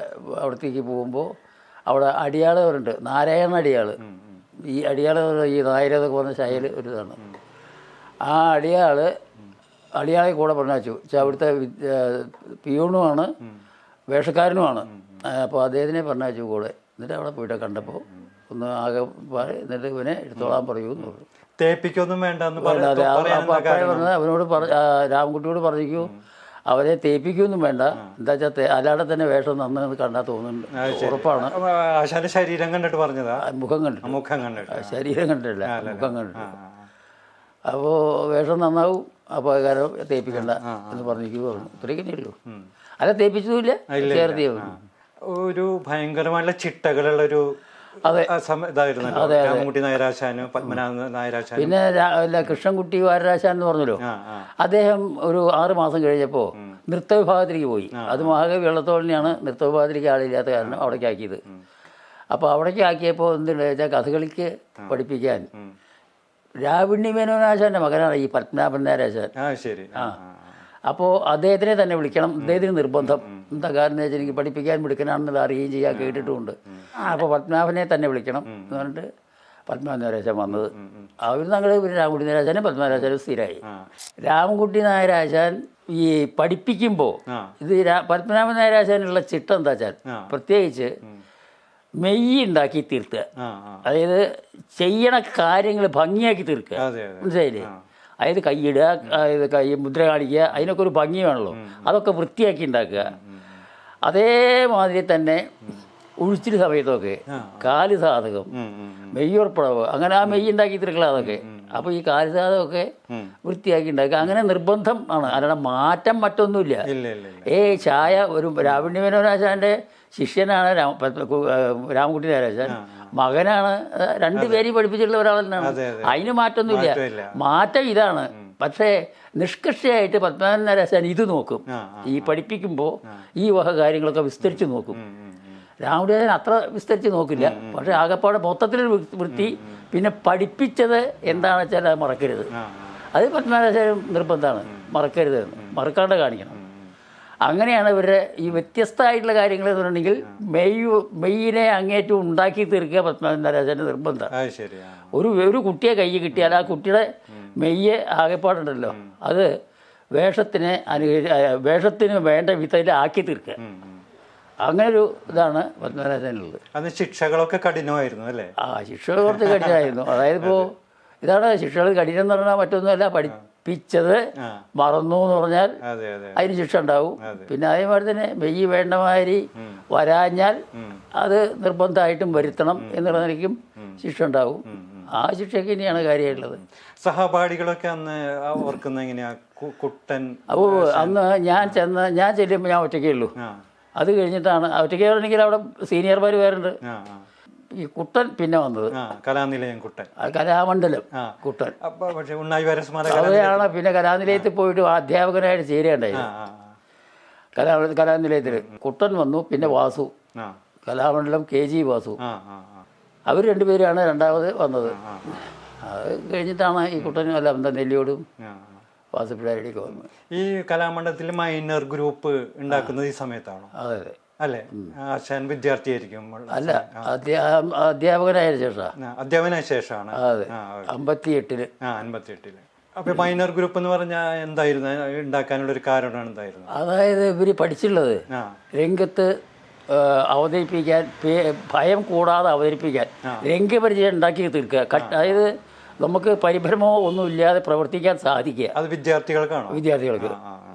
A: അവിടത്തേക്ക് പോകുമ്പോൾ അവിടെ അടിയാളവരുണ്ട്, നാരായണ അടിയാൾ. ഈ അടിയാൾ ഈ നായരെന്നൊക്കെ പറഞ്ഞ ശൈലി ഒരു ഇതാണ്. ആ അടിയാളെ കൂടെ പറഞ്ഞു. അവിടുത്തെ പിയൂണുമാണ്, വേഷക്കാരനുമാണ്. അപ്പോൾ അദ്ദേഹത്തിനെ പറഞ്ഞു കൂടെ. എന്നിട്ട് അവിടെ പോയിട്ട് കണ്ടപ്പോൾ ഒന്ന് ആകെ എന്നിട്ട് ഇവനെ എടുത്തോളാൻ പറയൂ എന്ന് പറഞ്ഞു.
B: തേപ്പിക്കൊന്നും വേണ്ട.
A: അവനോട് രാമൻകുട്ടിയോട് പറഞ്ഞിക്കൂ, അവരെ തേപ്പിക്കൊന്നും വേണ്ട, എന്താ വെച്ചാൽ അല്ലാതെ തന്നെ വേഷം നന്നെന്ന് കണ്ടാൽ തോന്നുന്നുണ്ട്, ഉറപ്പാണ്.
B: ശരീരം കണ്ടിട്ട് പറഞ്ഞതാ?
A: മുഖം കണ്ടിട്ട്, ശരീരം കണ്ടിട്ടില്ല, മുഖം കണ്ടിട്ട്. അപ്പോൾ വേഷം നന്നാവും, അപ്പോൾ കാരണം തേപ്പിക്കണ്ട എന്ന് പറഞ്ഞിരിക്കും പറഞ്ഞു. ഇത്രയൊക്കെ ഉള്ളൂ. അല്ല, തേപ്പിച്ചതുമില്ല, ചേർത്തി.
B: ഒരു ഭയങ്കരമായിട്ടുള്ള ചിട്ടകളുള്ള ഒരു രാമൻകുട്ടി നായരാശാനും പത്മനാഭ നായരാശാനും.
A: പിന്നെ കൃഷ്ണൻകുട്ടി വാരരാശാൻ എന്ന് പറഞ്ഞല്ലോ, അദ്ദേഹം ഒരു 6 മാസം കഴിഞ്ഞപ്പോൾ നൃത്ത വിഭാഗത്തിലേക്ക് പോയി. അത് മഹാകവി വെള്ളത്തോളിനെയാണ് നൃത്ത വിഭാഗത്തിലേക്ക് ആളില്ലാത്ത കാരണം അവിടേക്ക് ആക്കിയത്. അപ്പോൾ അവിടേക്ക് ആക്കിയപ്പോൾ എന്തുണ്ടെന്ന് വെച്ചാൽ കഥകളിക്ക് പഠിപ്പിക്കാൻ രാവിണ്ണി മേനോനാശാൻ്റെ മകനാണ് ഈ പത്മനാഭൻ നായരാശാൻ.
B: ശരി.
A: അപ്പോൾ അദ്ദേഹത്തിനെ തന്നെ വിളിക്കണം, അദ്ദേഹത്തിന് നിർബന്ധം. എന്താ കാരണം എന്ന് വെച്ചാൽ എനിക്ക് പഠിപ്പിക്കാൻ മിടുക്കനാണെന്നത് അറിയുകയും ചെയ്യാൻ കേട്ടിട്ടുമുണ്ട്. അപ്പോൾ പത്മനാഭനെ തന്നെ വിളിക്കണം എന്ന് പറഞ്ഞിട്ട് പത്മനാഭൻ നായരാശാൻ വന്നത്. അവർ ഞങ്ങൾ പിന്നെ രാമൻകുട്ടി നായരാശാനും പത്മനാഭൻ നായരാശാനും സ്ഥിരമായി. രാമൻകുട്ടി നായരാശാൻ ഈ പഠിപ്പിക്കുമ്പോൾ ഇത് പത്മനാഭൻ നായരാശാനുള്ള ചിട്ട എന്താ വെച്ചാൽ പ്രത്യേകിച്ച് മെയ്യ് ഉണ്ടാക്കി തീർക്കുക. അതായത് ചെയ്യണ കാര്യങ്ങൾ ഭംഗിയാക്കി തീർക്കുക. മനസ്സിലായില്ലേ? അതായത് കൈയിടുക, അതായത് കൈ മുദ്ര കാണിക്കുക, അതിനൊക്കെ ഒരു ഭംഗി വേണമല്ലോ. അതൊക്കെ വൃത്തിയാക്കി ഉണ്ടാക്കുക. അതേമാതിരി തന്നെ ഉഴിച്ചിൽ സമയത്തൊക്കെ കാല് സാധകം, മെയ്യുറപ്പടവ്, അങ്ങനെ ആ മെയ്യ് ഉണ്ടാക്കി തീർക്കുക അതൊക്കെ. അപ്പോൾ ഈ കാല് സാധകമൊക്കെ വൃത്തിയാക്കി ഉണ്ടാക്കുക. അങ്ങനെ നിർബന്ധം ആണ്, അല്ലാതെ മാറ്റം മറ്റൊന്നുമില്ല. ചായ ഒരു രാവിണ്ണി മേനോനാശാൻ്റെ ശിഷ്യനാണ് രാമൻകുട്ടി നായരാശാൻ, മകനാണ്. രണ്ടുപേരെയും പഠിപ്പിച്ചിട്ടുള്ള ഒരാൾ തന്നെയാണ്. അതിന് മാറ്റമൊന്നുമില്ല. മാറ്റം ഇതാണ്. പക്ഷേ നിഷ്കർഷയായിട്ട് പത്മനാഭൻ നായരാശാൻ ഇത് നോക്കും. ഈ പഠിപ്പിക്കുമ്പോൾ ഈ വക കാര്യങ്ങളൊക്കെ വിസ്തരിച്ച് നോക്കും. രാമൻകുട്ടി അത്ര വിസ്തരിച്ച് നോക്കില്ല. പക്ഷേ ആകപ്പാടെ മൊത്തത്തിലൊരു വൃത്തി. പിന്നെ പഠിപ്പിച്ചത് എന്താണെന്ന് വെച്ചാൽ അത് മറക്കരുത്. അത് പത്മനാഭൻ നിർബന്ധമാണ്, മറക്കരുത്, മറക്കാണ്ട് കാണിക്കണം. അങ്ങനെയാണ് ഇവരുടെ ഈ വ്യത്യസ്തമായിട്ടുള്ള കാര്യങ്ങൾ എന്ന് പറഞ്ഞിട്ടുണ്ടെങ്കിൽ മെയ്യിനെ അങ്ങേറ്റം ഉണ്ടാക്കി തീർക്കുക പത്മനാഭൻ നായരാശാൻ്റെ നിർബന്ധം. ഒരു കുട്ടിയെ കൈ കിട്ടിയാൽ ആ കുട്ടിയുടെ മെയ്യ് ആകെപ്പാടുണ്ടല്ലോ അത് വേഷത്തിന് വേണ്ട വിധത്തിൽ ആക്കി തീർക്കുക. അങ്ങനൊരു ഇതാണ് പത്മനാഭനുള്ളത്.
B: അത് ശിക്ഷകളൊക്കെ കഠിനമായിരുന്നു അല്ലേ?
A: ശിക്ഷകൾ കുറച്ച് കഠിനമായിരുന്നു. അതായത് ഇപ്പോൾ ഇതാണ് ശിക്ഷകൾ കഠിനം എന്ന് പറഞ്ഞാൽ മറ്റൊന്നുമല്ല, പഠിപ്പിച്ചത് മറന്നു എന്ന് പറഞ്ഞാൽ അതിന് ശിക്ഷ ഉണ്ടാവും. പിന്നെ അതേമാതിരി തന്നെ മെയ്യ് വേണ്ട മാതിരി വരാഞ്ഞാൽ അത് നിർബന്ധമായിട്ടും വരുത്തണം എന്നുള്ള നിലയ്ക്കും ശിക്ഷ ഉണ്ടാവും. ആ ശിക്ഷയ്ക്ക് ഇനിയാണ് കാര്യമായിട്ടുള്ളത്.
B: സഹപാഠികളൊക്കെ അന്ന് ഓർക്കുന്ന എങ്ങനെയാ? കുട്ടൻ
A: അപ്പോൾ അന്ന് ഞാൻ ചെല്ലുമ്പോൾ ഞാൻ ഒറ്റയ്ക്കേ ഉള്ളൂ. അത് കഴിഞ്ഞിട്ടാണ് ഒറ്റയ്ക്ക് പറഞ്ഞെങ്കിൽ അവിടെ സീനിയർമാർ വേറുണ്ട്. ഈ കുട്ടൻ പിന്നെ വന്നത്
B: കലാനിലയം കുട്ടൻ,
A: കലാമണ്ഡലം കുട്ടൻ.
B: അവിടെയാണ്
A: പിന്നെ കലാനിലയത്തിൽ പോയിട്ട് അധ്യാപകനായിട്ട് ചേരുകയുണ്ടായിരുന്നു. കലാനിലയത്തിൽ കുട്ടൻ വന്നു. പിന്നെ വാസു, കലാമണ്ഡലം KG വാസു, അവർ രണ്ടുപേരാണ് രണ്ടാമത് വന്നത്. അത് കഴിഞ്ഞിട്ടാണ് ഈ കുട്ടനും അല്ല എന്താ നെല്ലിയോടും വാസുപിള്ളാരിയൊക്കെ വന്നത്.
B: ഈ കലാമണ്ഡലത്തിൽ മൈനർ ഗ്രൂപ്പ് ഉണ്ടാക്കുന്നത് ഈ സമയത്താണോ?
A: അതെ അതെ.
B: അല്ലേ? ആശാൻ വിദ്യാർത്ഥിയായിരിക്കും?
A: അല്ല, അധ്യാപകനായ
B: ശേഷമാണ്.
A: അതെ, 58.
B: 58. അപ്പൊ മൈനർ ഗ്രൂപ്പ് എന്ന് പറഞ്ഞാൽ എന്തായിരുന്നു ഉണ്ടാക്കാനുള്ള ഒരു കാരണം? എന്തായിരുന്നു?
A: അതായത് ഇവര് പഠിച്ചുള്ളത് രംഗത്ത് അവതരിപ്പിക്കാൻ, ഭയം കൂടാതെ അവതരിപ്പിക്കാൻ രംഗപരിചയം ഉണ്ടാക്കി തീർക്കുക. അതായത് നമുക്ക് പരിഭ്രമോ ഒന്നും ഇല്ലാതെ പ്രവർത്തിക്കാൻ സാധിക്കുക.
B: അത് വിദ്യാർത്ഥികൾക്ക്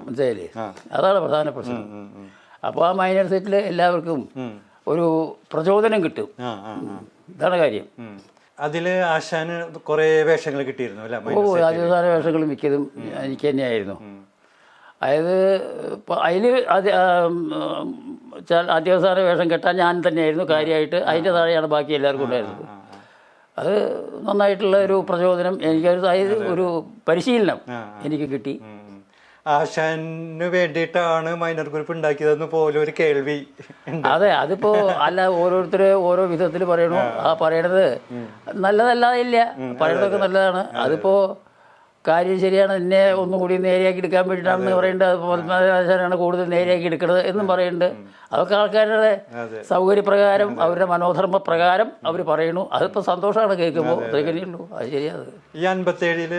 A: മനസ്സിലായില്ലേ? അതാണ് പ്രധാന പ്രശ്നം. അപ്പോൾ ആ മൈനർ സെറ്റിൽ എല്ലാവർക്കും ഒരു പ്രചോദനം കിട്ടും. ഇതാണ് കാര്യം.
B: അതിൽ ആശാന് കുറേ വേഷങ്ങൾ കിട്ടിയിരുന്നു അല്ലേ?
A: രാജസ്ഥാന വേഷങ്ങൾ മിക്കതും എനിക്ക് തന്നെയായിരുന്നു. അതായത് അതിൽ അധ്യവസാന വേഷം കെട്ടാൻ ഞാൻ തന്നെയായിരുന്നു കാര്യമായിട്ട്. അതിൻ്റെ താഴെയാണ് ബാക്കി എല്ലാവർക്കും ഉണ്ടായിരുന്നത്. അത് നന്നായിട്ടുള്ള ഒരു പ്രചോദനം എനിക്ക്, ഒരു പരിശീലനം എനിക്ക് കിട്ടി.
B: ആശാന് വേണ്ടിയിട്ടാണ് മൈനർ ഗ്രൂപ്പ് ഉണ്ടാക്കിയതെന്ന് പോലും ഒരു കേൾവി.
A: അതെ, അതിപ്പോ അല്ല, ഓരോരുത്തര് ഓരോ വിധത്തിൽ പറയണു. ആ പറയണത് നല്ലതല്ലാതെ ഇല്ല, പറയണതൊക്കെ നല്ലതാണ്. അതിപ്പോ കാര്യം ശരിയാണ്, എന്നെ ഒന്നും കൂടി നേരെയാക്കി എടുക്കാൻ വേണ്ടിയിട്ടാണെന്ന് പറയുന്നുണ്ട്. പത്മനാഭനാണ് കൂടുതൽ നേരെയാക്കി എടുക്കുന്നത് എന്നും പറയുന്നുണ്ട്. അതൊക്കെ ആൾക്കാരുടെ സൗകര്യപ്രകാരം, അവരുടെ മനോധർമ്മ പ്രകാരം അവർ പറയണു. അതിപ്പോൾ സന്തോഷമാണ് കേൾക്കുമ്പോൾ. അതൊക്കെയുള്ളൂ, അത് ശരിയാണ്.
B: ഈ 57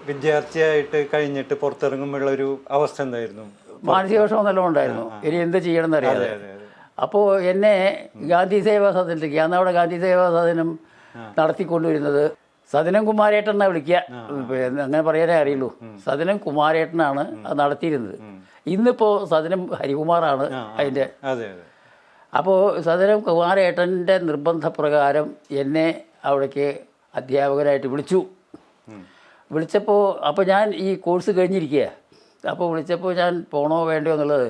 B: വിദ്യാർത്ഥിയായിട്ട് കഴിഞ്ഞിട്ട് പുറത്തിറങ്ങുമ്പോഴുള്ള ഒരു അവസ്ഥ എന്തായിരുന്നു?
A: മാനസിക വിഷമം നല്ലോണം ഉണ്ടായിരുന്നു. ഇനി എന്ത് ചെയ്യണമെന്ന് അറിയാതെ. അപ്പോൾ എന്നെ ഗാന്ധി സേവാ സദനത്തിലേക്ക്, അന്ന് അവിടെ ഗാന്ധി സേവാ സദനം നടത്തിക്കൊണ്ടുവരുന്നത് സദനം കുമാരേട്ടൻ എന്നാണ് വിളിക്കുക. അങ്ങനെ പറയാനേ അറിയുള്ളൂ. സദനം കുമാരേട്ടനാണ് അത് നടത്തിയിരുന്നത്. ഇന്നിപ്പോൾ സദനം ഹരികുമാറാണ് അതിൻ്റെ. അപ്പോൾ സദനം കുമാരേട്ടൻ്റെ നിർബന്ധപ്രകാരം എന്നെ അവിടേക്ക് അധ്യാപകനായിട്ട് വിളിച്ചപ്പോൾ അപ്പോൾ ഞാൻ ഈ കോഴ്സ് കഴിഞ്ഞിരിക്കുക. അപ്പോൾ വിളിച്ചപ്പോൾ ഞാൻ പോണോ വേണ്ടയോ എന്നുള്ളത്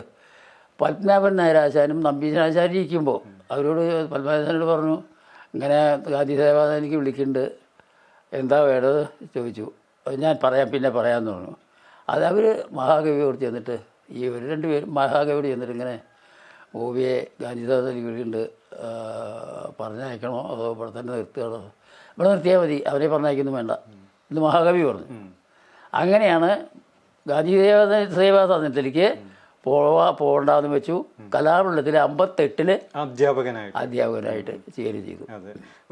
A: പത്മനാഭൻ നായരാശാനും നമ്പീശനാശാനും ഇരിക്കുമ്പോൾ അവരോട് പത്മനാഭനാശാനോട് പറഞ്ഞു, ഇങ്ങനെ ഗാന്ധി സേവാസനിക്ക് വിളിക്കുന്നുണ്ട്, എന്താ വേണ്ടത് ചോദിച്ചു. ഞാൻ പിന്നെ പറയാമെന്ന് പറഞ്ഞു. അത് അവർ മഹാകവിയോട് ചെന്നിട്ട് ഈ ഒരു 2 പേരും മഹാകവിയോട് ചെന്നിട്ട് ഇങ്ങനെ ഗോപിയെ ഗാന്ധിദാസിൽ വിളിയുണ്ട്, പറഞ്ഞയക്കണോ അതോ ഇവിടെ തന്നെ നിർത്തുകയാണോ, ഇവിടെ നിർത്തിയാൽ മതി, അവരെ പറഞ്ഞയക്കൊന്നും വേണ്ട എന്ന് മഹാകവി പറഞ്ഞു. അങ്ങനെയാണ് ഗാന്ധി സേവാ സദനത്തിലേക്ക് പോകണ്ടെന്ന് വെച്ചു. കലാമണ്ഡലത്തിൽ 58 അധ്യാപകനായിട്ട് ചേരുകയും ചെയ്തു.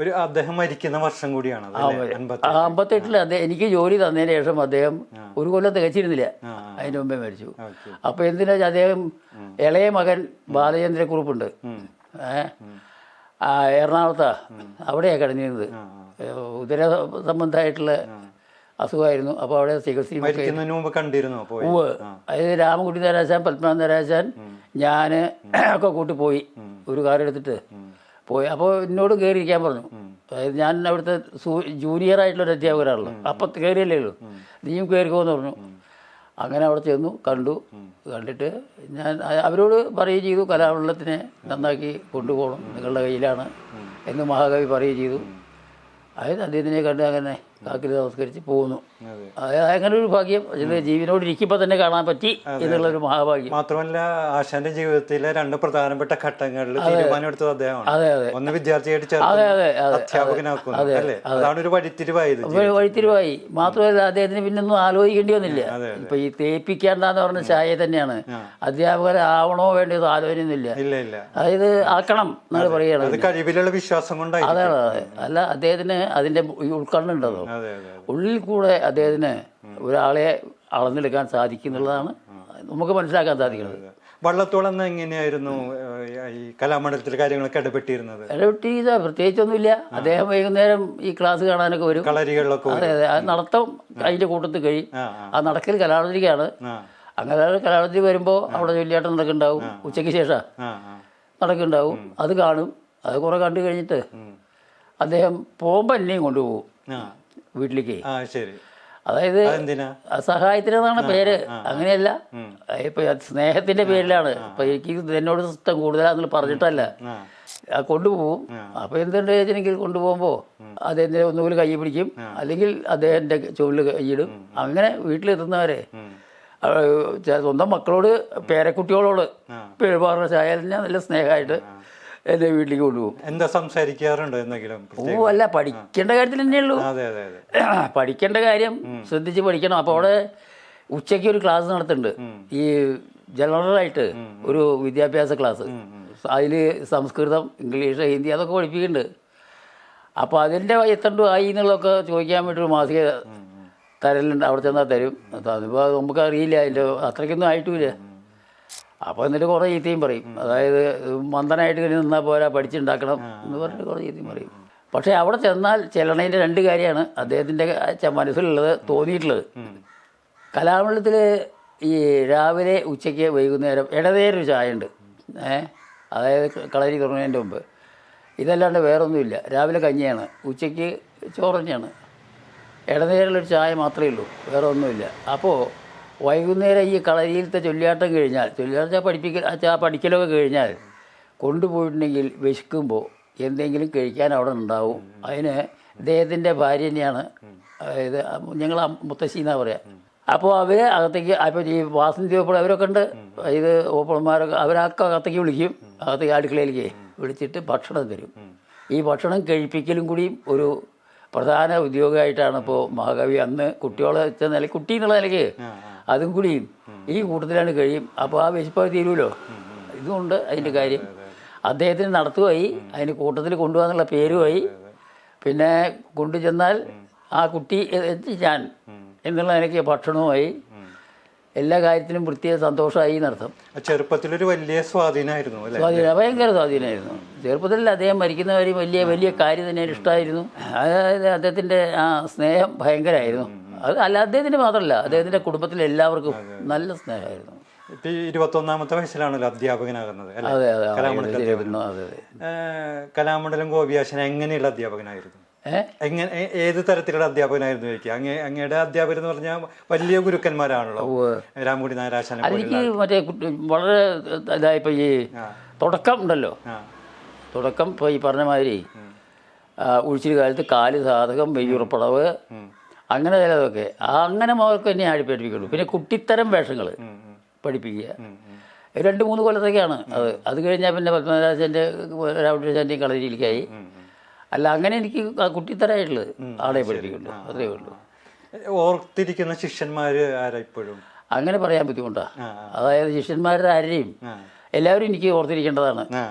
B: ഒരു അദ്ദേഹം മരിക്കുന്ന വർഷം കൂടിയാണ്
A: 58 എനിക്ക് ജോലി തന്നതിന് ശേഷം അദ്ദേഹം 1 കൊല്ലം തികച്ചിരുന്നില്ല, അതിന് മുമ്പേ മരിച്ചു. അപ്പോൾ എന്തിനാ അദ്ദേഹം ഇളയ മകൻ ബാലചന്ദ്രക്കുറുപ്പുണ്ട്, എറണാകുളത്താ, അവിടെയാണ് കിടന്നിരുന്നത്. ഉദര സംബന്ധമായിട്ടുള്ള അസുഖമായിരുന്നു. അപ്പോൾ അവിടെ ചികിത്സയും അതായത് രാമൻകുട്ടി നരാശാൻ, പത്മനാഭൻ നരാശാൻ, ഞാൻ ഒക്കെ കൂട്ടി പോയി, ഒരു കാർ എടുത്തിട്ട് പോയി. അപ്പോൾ എന്നോട് കയറിയിരിക്കാൻ പറഞ്ഞു. അതായത് ഞാൻ അവിടുത്തെ ജൂനിയറായിട്ടുള്ളൊരു അധ്യാപകരാണല്ലോ, അപ്പം കയറിയല്ലേ ഉള്ളൂ, നീയും കയറിക്കോന്ന് പറഞ്ഞു. അങ്ങനെ അവിടെ ചെന്നു, കണ്ടിട്ട് ഞാൻ അവരോട് പറയുകയും ചെയ്തു, കലാമണ്ഡലത്തിനെ നന്നാക്കി കൊണ്ടുപോകണം, നിങ്ങളുടെ കയ്യിലാണ് എന്ന് മഹാകവി പറയുകയും ചെയ്തു. അതായത് അദ്ദേഹത്തിനെ കണ്ട് അങ്ങനെ കാക്കിൽ നമസ്കരിച്ച് പോകുന്നു. അങ്ങനെ ഒരു ഭാഗ്യം ജീവനോട് ഇരിക്കുമ്പോൾ തന്നെ കാണാൻ പറ്റി എന്നുള്ളൊരു മഹാഭാഗ്യം.
B: മാത്രമല്ല ആശാന്റെ ജീവിതത്തിലെ 2 പ്രധാനപ്പെട്ട ഘട്ടങ്ങളിൽ തീരുമാനമെടുത്തത് അദ്ദേഹമാണ്.
A: അതെ അതെ,
B: ഒന്ന് വിദ്യാർത്ഥിയായിട്ട് അതാണ് ഒരു
A: വഴിത്തിരിവായി. മാത്രമല്ല അദ്ദേഹത്തിന് പിന്നൊന്നും ആലോചിക്കേണ്ടി വന്നില്ല. ഇപ്പൊ ഈ തേപ്പിക്കേണ്ടെന്ന് പറഞ്ഞ ചായ തന്നെയാണ്, അധ്യാപകരാവണോ വേണ്ടത് ആലോചനയൊന്നുമില്ല. അതായത് ആക്കണം എന്നാണ് പറയുകയാണ്,
B: കഴിവിലുള്ള വിശ്വാസം കൊണ്ടാണ്.
A: അതെ അതെ, അല്ല അദ്ദേഹത്തിന് അതിന്റെ ഉൾക്കണ്ണുണ്ടതോ, ഉള്ളിൽ കൂടെ അദ്ദേഹത്തിന് ഒരാളെ അളന്നെടുക്കാൻ സാധിക്കുന്നുള്ളതാണ് നമുക്ക് മനസ്സിലാക്കാൻ സാധിക്കുന്നത്.
B: വള്ളത്തോളം എങ്ങനെയായിരുന്നു ഈ കലാമണ്ഡലത്തിലെ കാര്യങ്ങളൊക്കെ
A: ഇടപെട്ടിയത് പ്രത്യേകിച്ചൊന്നുമില്ല. അദ്ദേഹം വൈകുന്നേരം ഈ ക്ലാസ് കാണാനൊക്കെ വരും,
B: കളരികളിലൊക്കെ.
A: അതെ അതെ, അത് നടത്തം അതിന്റെ കൂട്ടത്തിൽ കഴിയും. ആ നടക്കൽ കലാമണ്ഡലിക്കാണ്. അങ്ങനെ കലാമണ്ഡലത്തിൽ വരുമ്പോൾ അവിടെ ചൊല്ലിയാട്ടം നടക്കുന്നുണ്ടാവും, ഉച്ചയ്ക്ക് ശേഷം നടക്കുന്നുണ്ടാവും, അത് കാണും. അത് കുറെ കണ്ടു കഴിഞ്ഞിട്ട് അദ്ദേഹം പോകുമ്പോൾ എന്നെയും കൊണ്ടുപോകും വീട്ടിലേക്ക്. അതായത് സഹായത്തിനെന്നാണ് പേര്, അങ്ങനെയല്ല, ഇപ്പൊ സ്നേഹത്തിന്റെ പേരിലാണ്. ഇപ്പൊ എനിക്ക് എന്നോട് ഇഷ്ടം കൂടുതലാന്ന് പറഞ്ഞിട്ടല്ല, കൊണ്ടുപോകും. അപ്പൊ എന്തുണ്ട് വെച്ചിട്ടുണ്ടെങ്കിൽ കൊണ്ടുപോകുമ്പോ അദ്ദേഹത്തിന്റെ ഒന്നുപോലെ കൈ പിടിക്കും, അല്ലെങ്കിൽ അദ്ദേഹത്തിന്റെ ചുവലിൽ കൈയിടും. അങ്ങനെ വീട്ടിലെത്തുന്നവരെ സ്വന്തം മക്കളോട്, പേരക്കുട്ടികളോട് പെരുമാറുന്ന ചായാലിനെ നല്ല സ്നേഹമായിട്ട് എൻ്റെ വീട്ടിലേക്ക് കൊണ്ടുപോകും.
B: എന്താ സംസാരിക്കാറുണ്ട് എന്തെങ്കിലും?
A: അല്ല, പഠിക്കേണ്ട കാര്യത്തിൽ തന്നെയുള്ളൂ. പഠിക്കേണ്ട കാര്യം ശ്രദ്ധിച്ച് പഠിക്കണം. അപ്പോൾ അവിടെ ഉച്ചയ്ക്ക് ഒരു ക്ലാസ് നടത്തുന്നുണ്ട്, ഈ ജനറലായിട്ട് ഒരു വിദ്യാഭ്യാസ ക്ലാസ്. അതിൽ സംസ്കൃതം, ഇംഗ്ലീഷ്, ഹിന്ദി അതൊക്കെ പഠിപ്പിക്കുന്നുണ്ട്. അപ്പോൾ അതിൻ്റെ എത്രണ്ടു ആയി എന്നുള്ളതൊക്കെ ചോദിക്കാൻ വേണ്ടി ഒരു മാസിക തരലുണ്ട്, അവിടെ ചെന്നാൽ തരും. അതിപ്പോൾ നമുക്ക് അറിയില്ല, അതിൻ്റെ അത്രയ്ക്കൊന്നും ആയിട്ടുമില്ല. അപ്പോൾ എന്നിട്ട് കുറേ ചീത്തയും പറയും. അതായത് മന്ദനായിട്ട് കഴിഞ്ഞ് നിന്നാൽ പോരാ, പഠിച്ചുണ്ടാക്കണം എന്ന് പറഞ്ഞിട്ട് കുറേ ചീത്തയും പറയും. പക്ഷേ അവിടെ ചെന്നാൽ ചെല്ലണതിൻ്റെ 2 കാര്യമാണ് അദ്ദേഹത്തിൻ്റെ മനസ്സിലുള്ളത്, തോന്നിയിട്ടുള്ളത്. കലാമണ്ഡലത്തിൽ ഈ രാവിലെ, ഉച്ചയ്ക്ക്, വൈകുന്നേരം ഇടനേരൊരു ചായ ഉണ്ട്. അതായത് കളരി തുടങ്ങുന്നതിൻ്റെ മുമ്പ്. ഇതല്ലാണ്ട് വേറൊന്നുമില്ല. രാവിലെ കഞ്ഞിയാണ്, ഉച്ചയ്ക്ക് ചോറ് തന്നെയാണ്, ഇടനേരമുള്ളൊരു ചായ മാത്രമേ ഉള്ളൂ, വേറെ ഒന്നുമില്ല. അപ്പോൾ വൈകുന്നേരം ഈ കളരിയിലത്തെ ചൊല്ലിയാട്ടം കഴിഞ്ഞാൽ, പഠിക്കലൊക്കെ കഴിഞ്ഞാൽ കൊണ്ടുപോയിട്ടുണ്ടെങ്കിൽ വിശക്കുമ്പോൾ എന്തെങ്കിലും കഴിക്കാൻ അവിടെ ഉണ്ടാവും. അതിന് ഇദ്ദേഹത്തിൻ്റെ ഭാര്യ തന്നെയാണ്, അതായത് ഞങ്ങൾ മുത്തശ്ശി എന്നാണ് പറയുക. അപ്പോൾ അവർ അകത്തേക്ക്, അപ്പോൾ ഈ വാസന്തി ഓപ്പിൾ അവരൊക്കെ ഉണ്ട്, ഇത് ഓപ്പിളന്മാരൊക്കെ, അവരൊക്കെ അകത്തേക്ക് വിളിക്കും, അകത്തേക്ക് അടുക്കളയിലേക്ക് വിളിച്ചിട്ട് ഭക്ഷണം തരും. ഈ ഭക്ഷണം കഴിപ്പിക്കലും കൂടിയും ഒരു പ്രധാന ഉദ്യോഗമായിട്ടാണ് ഇപ്പോൾ മഹാകവി അന്ന് കുട്ടികളെ വെച്ച നില, കുട്ടി എന്നുള്ള നിലയ്ക്ക് അതും കൂടിയും ഈ കൂട്ടത്തിലാണ് കഴിയും. അപ്പോൾ ആ വിശപ്പ് തീരുമല്ലോ. ഇതുകൊണ്ട് അതിൻ്റെ കാര്യം അദ്ദേഹത്തിന് നടത്തുമായി, അതിന് കൂട്ടത്തിൽ കൊണ്ടുപോകാന്നുള്ള പേരുമായി. പിന്നെ കൊണ്ടുചെന്നാൽ ആ കുട്ടി ഞാൻ എന്നുള്ള നിലയ്ക്ക് ഭക്ഷണവുമായി, എല്ലാ കാര്യത്തിനും വൃത്തിയായി സന്തോഷമായി എന്നർത്ഥം.
B: ചെറുപ്പത്തിലൊരു വലിയ സ്വാധീനമായിരുന്നു,
A: ഭയങ്കര സ്വാധീനമായിരുന്നു. ചെറുപ്പത്തിൽ അദ്ദേഹം മരിക്കുന്ന കാര്യം വലിയ കാര്യം തന്നെ ഇഷ്ടമായിരുന്നു. അതായത് അദ്ദേഹത്തിൻ്റെ ആ സ്നേഹം ഭയങ്കരമായിരുന്നു. അത് അല്ല അദ്ദേഹത്തിന് മാത്രമല്ല, അദ്ദേഹത്തിൻ്റെ കുടുംബത്തിലെ എല്ലാവർക്കും നല്ല സ്നേഹമായിരുന്നു.
B: ഇപ്പം 21ാമത്തെ വയസ്സിലാണല്ലോ അധ്യാപകനാകുന്നത്.
A: അതെ അതെ.
B: കലാമണ്ഡലം ഗോപിയാശൻ എങ്ങനെയുള്ള അധ്യാപകനായിരുന്നു? ഏത് തരത്തിലുള്ള അധ്യാപകനായിരുന്നു ചോദിക്കുക? അങ്ങയുടെ അധ്യാപകർ എന്ന് പറഞ്ഞാൽ വലിയ ഗുരുക്കന്മാരാണല്ലോ, രാമൻകുട്ടി നായരാശാനെ.
A: എനിക്ക് മറ്റേ വളരെ ഇതായിപ്പോൾ ഈ തുടക്കം ഉണ്ടല്ലോ, തുടക്കം ഇപ്പോൾ ഈ പറഞ്ഞ മാതിരി ഉഴിച്ചിൽ കാലത്ത് കാല് സാധകം, വെയ്യുറപ്പടവ്, അങ്ങനെ ചിലതൊക്കെ അങ്ങനെ മുതൽക്ക് തന്നെ ആടിപ്പേറ്റിപ്പിക്കുള്ളൂ. പിന്നെ കുട്ടിത്തരം വേഷങ്ങൾ, പഠിപ്പിക്കുക. 2-3 കൊല്ലത്തേക്കാണ് അത് കഴിഞ്ഞാൽ പിന്നെ പത്മനാരാജൻ്റെ രാമകൃഷ്ണൻ്റെയും കളരിയിലേക്കായി. അല്ല, അങ്ങനെ എനിക്ക് കുട്ടിത്തരായിട്ടുള്ളത് ആളെ പഠിപ്പിക്കുന്നുണ്ട്, അത്രയേ ഉള്ളൂ.
B: ഓർത്തിരിക്കുന്ന ശിഷ്യന്മാർ ആരാ ഇപ്പോഴും?
A: അങ്ങനെ പറയാൻ ബുദ്ധിമുട്ടാണ്. അതായത് ശിഷ്യന്മാരുടെ ആരെയും എല്ലാവരും എനിക്ക് ഓർത്തിരിക്കേണ്ടതാണ്,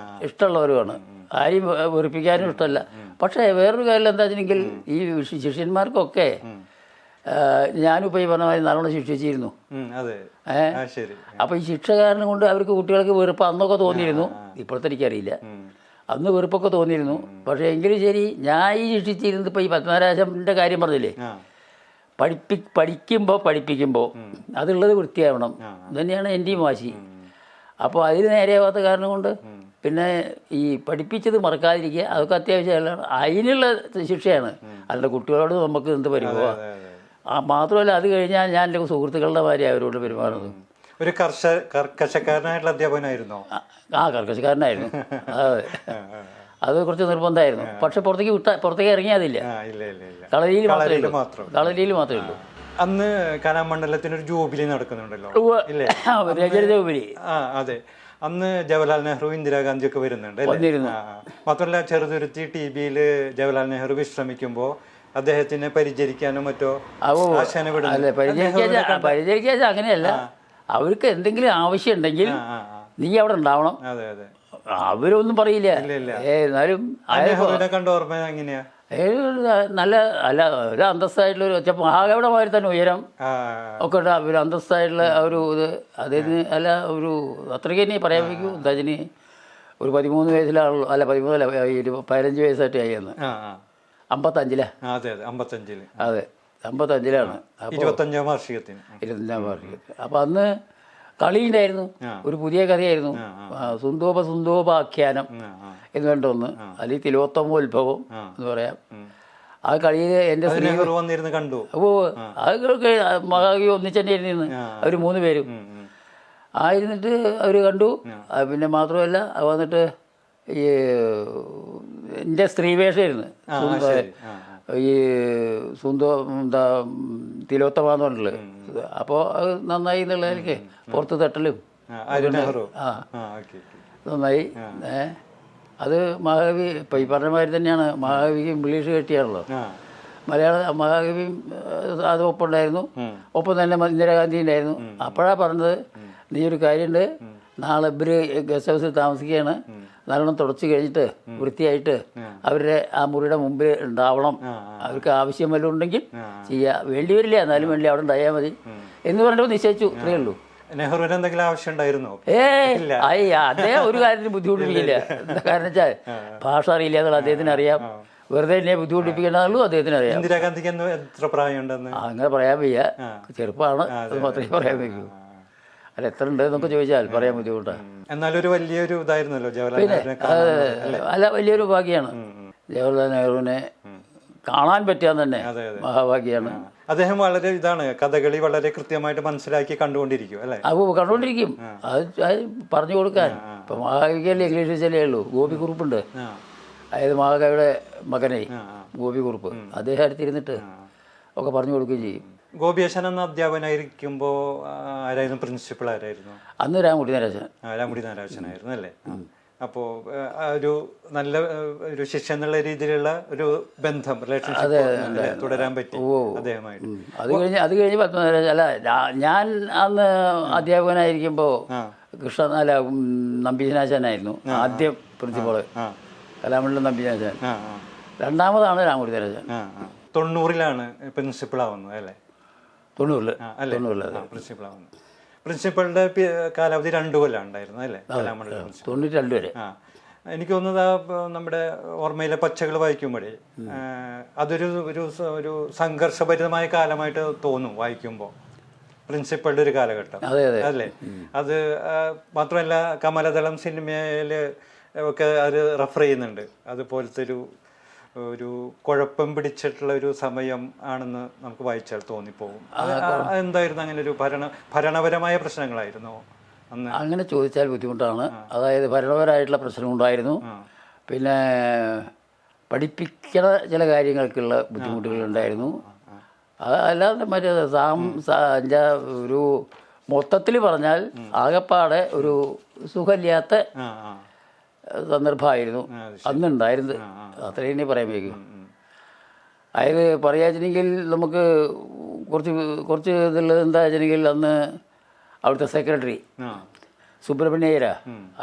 A: ഇഷ്ടമുള്ളവരുമാണ്. ആരെയും വെറുപ്പിക്കാനും ഇഷ്ടമല്ല. പക്ഷേ വേറൊരു കാര്യം എന്താ വെച്ചിട്ടുണ്ടെങ്കിൽ ഈ ശിഷ്യന്മാർക്കൊക്കെ ഞാനിപ്പോൾ ഈ പറഞ്ഞ മാതിരി നല്ലോണം ശിക്ഷിച്ചിരുന്നു. അപ്പോൾ ഈ ശിക്ഷ കാരണം കൊണ്ട് അവർക്ക് കുട്ടികൾക്ക് വെറുപ്പ് അന്നൊക്കെ തോന്നിയിരുന്നു. ഇപ്പോഴത്തെ എനിക്കറിയില്ല, അന്ന് വെറുപ്പൊക്കെ തോന്നിയിരുന്നു. പക്ഷേ എങ്കിലും ശരി, ഞാൻ ഈ ശിക്ഷിച്ചിരുന്നത് ഇപ്പോൾ ഈ പത്മനാരാജൻ്റെ കാര്യം പറഞ്ഞില്ലേ, പഠിപ്പിക്കുമ്പോൾ അതുള്ളത് വൃത്തിയാവണം തന്നെയാണ് എൻ്റെയും വാശി. അപ്പോൾ അതിന് നേരെയാവാത്ത കാരണം കൊണ്ട് പിന്നെ ഈ പഠിപ്പിച്ചത് മറക്കാതിരിക്കുക, അതൊക്കെ അത്യാവശ്യമല്ല. അതിനുള്ള ശിക്ഷയാണ്. അല്ല കുട്ടികളോട് നമുക്ക് എന്ത് പരിഭവ. മാത്രമല്ല അത് കഴിഞ്ഞാൽ ഞാൻ എൻ്റെ സുഹൃത്തുക്കളുടെ മാതിരി അവരോട് പെരുമാറുന്നത്.
B: ഒരു കർക്കശക്കാരനായിട്ടുള്ള അധ്യാപകനായിരുന്നോ?
A: കർക്കശക്കാരനായിരുന്നു. അതെ, അത് കുറച്ച് നിർബന്ധമായിരുന്നു. പക്ഷെ പുറത്തേക്ക് ഇറങ്ങിയതില്ല. കളരിയിൽ മാത്രമേ ഉള്ളൂ.
B: അന്ന് കലാമണ്ഡലത്തിനൊരു ജൂബിലി നടക്കുന്നുണ്ടല്ലോ, ഇല്ലേ?
A: ജൂബിലി.
B: അതെ, അന്ന് ജവഹർലാൽ നെഹ്റു, ഇന്ദിരാഗാന്ധി ഒക്കെ വരുന്നുണ്ട്. മാത്രമല്ല ചെറുതുരുത്തി TBയിൽ ജവഹർലാൽ നെഹ്റു വിശ്രമിക്കുമ്പോൾ അദ്ദേഹത്തിനെ പരിചരിക്കാനോ മറ്റോ ആശാന വിടുന്നു.
A: പരിചരിക്കാൻ അങ്ങനെയല്ല, അവർക്ക് എന്തെങ്കിലും ആവശ്യം ഉണ്ടെങ്കിൽ നീ അവിടെ ഉണ്ടാവണം. അവരൊന്നും പറയില്ല. എന്നാലും
B: കണ്ട ഓർമ്മ എങ്ങനെയാ?
A: നല്ല അല്ല, ഒരു അന്തസ്സായിട്ടുള്ള ഒരു മഹാകവിയുടെ മാതിരി തന്നെ ഉയരം ഒക്കെ ഉണ്ട്. ഒരു അന്തസ്സായിട്ടുള്ള ഒരു ഇത് അദ്ദേഹത്തിന് അല്ല, ഒരു അത്രയ്ക്ക് തന്നെ പറയാൻ വയ്ക്കൂ. എന്താ ഒരു 13 വയസ്സിലാണുള്ളൂ. അല്ല 15 വയസ്സായിട്ട് ആയി അന്ന്. 55. അതെ, 55ലാണ്.
B: 25ാം വാർഷികത്തിന്.
A: അപ്പം അന്ന് കളിയുണ്ടായിരുന്നു. ഒരു പുതിയ കഥയായിരുന്നു, സുന്ദോപാഖ്യാനം എന്ന് വേണ്ട ഒന്ന്, അല്ലെങ്കിൽ തിലോത്തമോത്ഭവം എന്ന് പറയാം. ആ കളിയിൽ എൻ്റെ സ്ത്രീ
B: കണ്ടു.
A: അതൊക്കെ മഹാകവി ഒന്നിച്ചെന്നെ ഇരുന്ന് അവർ 3 പേരും ആയിരുന്നിട്ട് അവർ കണ്ടു. പിന്നെ മാത്രമല്ല വന്നിട്ട് ഈ എൻ്റെ സ്ത്രീവേഷമായിരുന്നു ഈ എന്താ തിലോത്തമാന്ന് പറഞ്ഞിട്ടുള്ളത്. അപ്പോൾ അത് നന്നായി എന്നുള്ളതിലേക്ക് പുറത്ത് തട്ടലും നന്നായി. അത് മഹാകവി ഇപ്പം ഈ പറഞ്ഞ മാതിരി തന്നെയാണ്. മഹാകവിക്ക് ഇംഗ്ലീഷ് കെട്ടിയാണല്ലോ. മഹാകവിയും അത് ഒപ്പമുണ്ടായിരുന്നു. ഒപ്പം തന്നെ ഇന്ദിരാഗാന്ധി ഉണ്ടായിരുന്നു. അപ്പോഴാണ് പറഞ്ഞത്, നീ ഒരു കാര്യമുണ്ട്, നാളെ ഇവർ ഗസ്റ്റ് ഹൗസിൽ താമസിക്കുകയാണ്, നല്ലോണം തുടച്ച് കഴിഞ്ഞിട്ട് വൃത്തിയായിട്ട് അവരുടെ ആ മുറിയുടെ മുമ്പിൽ ഉണ്ടാവണം. അവർക്ക് ആവശ്യം വല്ലതും ഉണ്ടെങ്കിൽ ചെയ്യുക, വേണ്ടി വരില്ല എന്നാലും വേണ്ടി അവിടെ ഉണ്ടായാൽ മതി എന്ന് പറഞ്ഞിട്ട് നിശ്ചയിച്ചു. ഇത്രയേ ഉള്ളൂ.
B: നെഹ്റുവിന് എന്തെങ്കിലും ആവശ്യം ഉണ്ടായിരുന്നോ?
A: അദ്ദേഹം ഒരു കാര്യത്തിന് ബുദ്ധിമുട്ടിപ്പിക്കില്ല. എന്താ കാരണം വെച്ചാൽ ഭാഷ അറിയില്ല എന്നുള്ള അദ്ദേഹത്തിന് അറിയാം. വെറുതെ എന്നെ ബുദ്ധിമുട്ടിപ്പിക്കേണ്ടതുള്ളൂ അദ്ദേഹത്തിന് അറിയാം.
B: ഇന്ദിരാഗാന്ധിക്ക് എത്ര പ്രായമുണ്ടെന്ന്
A: അങ്ങനെ പറയാൻ വയ്യ, ചെറുപ്പമാണ്, അത് മാത്രമേ പറയാൻ വയ്ക്കൂ. അല്ല എത്ര ഉണ്ട് എന്നൊക്കെ ചോദിച്ചാൽ പറയാൻ ബുദ്ധിമുട്ടാണ്.
B: എന്നാലൊരു വലിയൊരു ഇതായിരുന്നല്ലോ
A: പിന്നെ. അല്ല, വലിയൊരു ഭാഗ്യമാണ് ജവഹർലാൽ നെഹ്റുവിനെ കാണാൻ പറ്റാൻ തന്നെ മഹാഭാഗ്യമാണ്.
B: അദ്ദേഹം വളരെ ഇതാണ്, കഥകളി വളരെ കൃത്യമായിട്ട് മനസ്സിലാക്കി കണ്ടുകൊണ്ടിരിക്കും അല്ലേ?
A: കണ്ടുകൊണ്ടിരിക്കും. അത് പറഞ്ഞു കൊടുക്കാൻ. ഇപ്പം മഹാകവിക്കല്ലേ ഇംഗ്ലീഷിൽ ചെല്ലേ ഉള്ളൂ. ഗോപിക്കുറുപ്പുണ്ട്, അതായത് മഹാകവിയുടെ മകനെ ഗോപിക്കുറുപ്പ്, അദ്ദേഹം അടുത്തിരുന്നിട്ട് ഒക്കെ പറഞ്ഞു കൊടുക്കുകയും ചെയ്യും.
B: ഗോപിയേശൻ എന്ന അധ്യാപകനായിരിക്കുമ്പോൾ ആരായിരുന്നു പ്രിൻസിപ്പൾ? ആരായിരുന്നു
A: അന്ന്? രാമുടി
B: നാരായണനായിരുന്നു അല്ലേ? അപ്പോൾ ഒരു നല്ല ഒരു ശിഷ്യ എന്നുള്ള രീതിയിലുള്ള ഒരു ബന്ധം, റിലേഷൻഷിപ്പ് തുടരാൻ പറ്റി അദ്ദേഹമായിട്ട്.
A: അത് കഴിഞ്ഞ് പത്മനാരായണൻ അല്ല, ഞാൻ അന്ന് അധ്യാപകനായിരിക്കുമ്പോൾ നമ്പീശനാശാനായിരുന്നു ആദ്യം പ്രിൻസിപ്പള്, കലാമണ്ഡലം നമ്പീശനാശാൻ. രണ്ടാമതാണ് രാമുടി നാരായണൻ.
B: 90ലാണ് പ്രിൻസിപ്പൾ ആവുന്നത് അല്ലേ?
A: 90
B: പ്രിൻസിപ്പൾ ആവുന്നത്. പ്രിൻസിപ്പളിന്റെ കാലാവധി 2 കൊല്ലം ഉണ്ടായിരുന്നു അല്ലേ? കലാമണ്ഡലം
A: 92 വരെ.
B: എനിക്ക് തോന്നുന്നത് നമ്മുടെ ഓർമ്മയിലെ പച്ചകൾ വായിക്കുമ്പോഴേ അതൊരു ഒരു സംഘർഷഭരിതമായ കാലമായിട്ട് തോന്നും വായിക്കുമ്പോൾ, പ്രിൻസിപ്പളുടെ ഒരു കാലഘട്ടം അല്ലേ? അത് മാത്രമല്ല കമലദളം സിനിമയിൽ ഒക്കെ അത് റെഫർ ചെയ്യുന്നുണ്ട്. അതുപോലത്തെ ഒരു കുഴപ്പം പിടിച്ചിട്ടുള്ള ഒരു സമയം ആണെന്ന് നമുക്ക് വായിച്ചാൽ തോന്നിപ്പോകും. എന്തായിരുന്നു അങ്ങനെ ഒരു ഭരണപരമായ പ്രശ്നങ്ങളായിരുന്നു അന്ന്?
A: അങ്ങനെ ചോദിച്ചാൽ ബുദ്ധിമുട്ടാണ്. അതായത് ഭരണപരമായിട്ടുള്ള പ്രശ്നമുണ്ടായിരുന്നു. പിന്നെ പഠിപ്പിക്കുന്ന ചില കാര്യങ്ങൾക്കുള്ള ബുദ്ധിമുട്ടുകളുണ്ടായിരുന്നു. അല്ലാതെ മറ്റേ ഒരു മൊത്തത്തിൽ പറഞ്ഞാൽ ആകപ്പാടെ ഒരു സുഖമില്ലാത്ത
B: ആ ആ
A: സന്ദർഭമായിരുന്നു അന്നുണ്ടായിരുന്നത്. അത്രയും തന്നെ പറയാൻ വയ്ക്കും. അതായത് പറയാച്ചെങ്കിൽ നമുക്ക് കുറച്ച് ഇതുള്ളത് എന്താ വെച്ചിട്ടുണ്ടെങ്കിൽ അന്ന് അവിടുത്തെ സെക്രട്ടറി സുബ്രഹ്മണ്യയ്യര,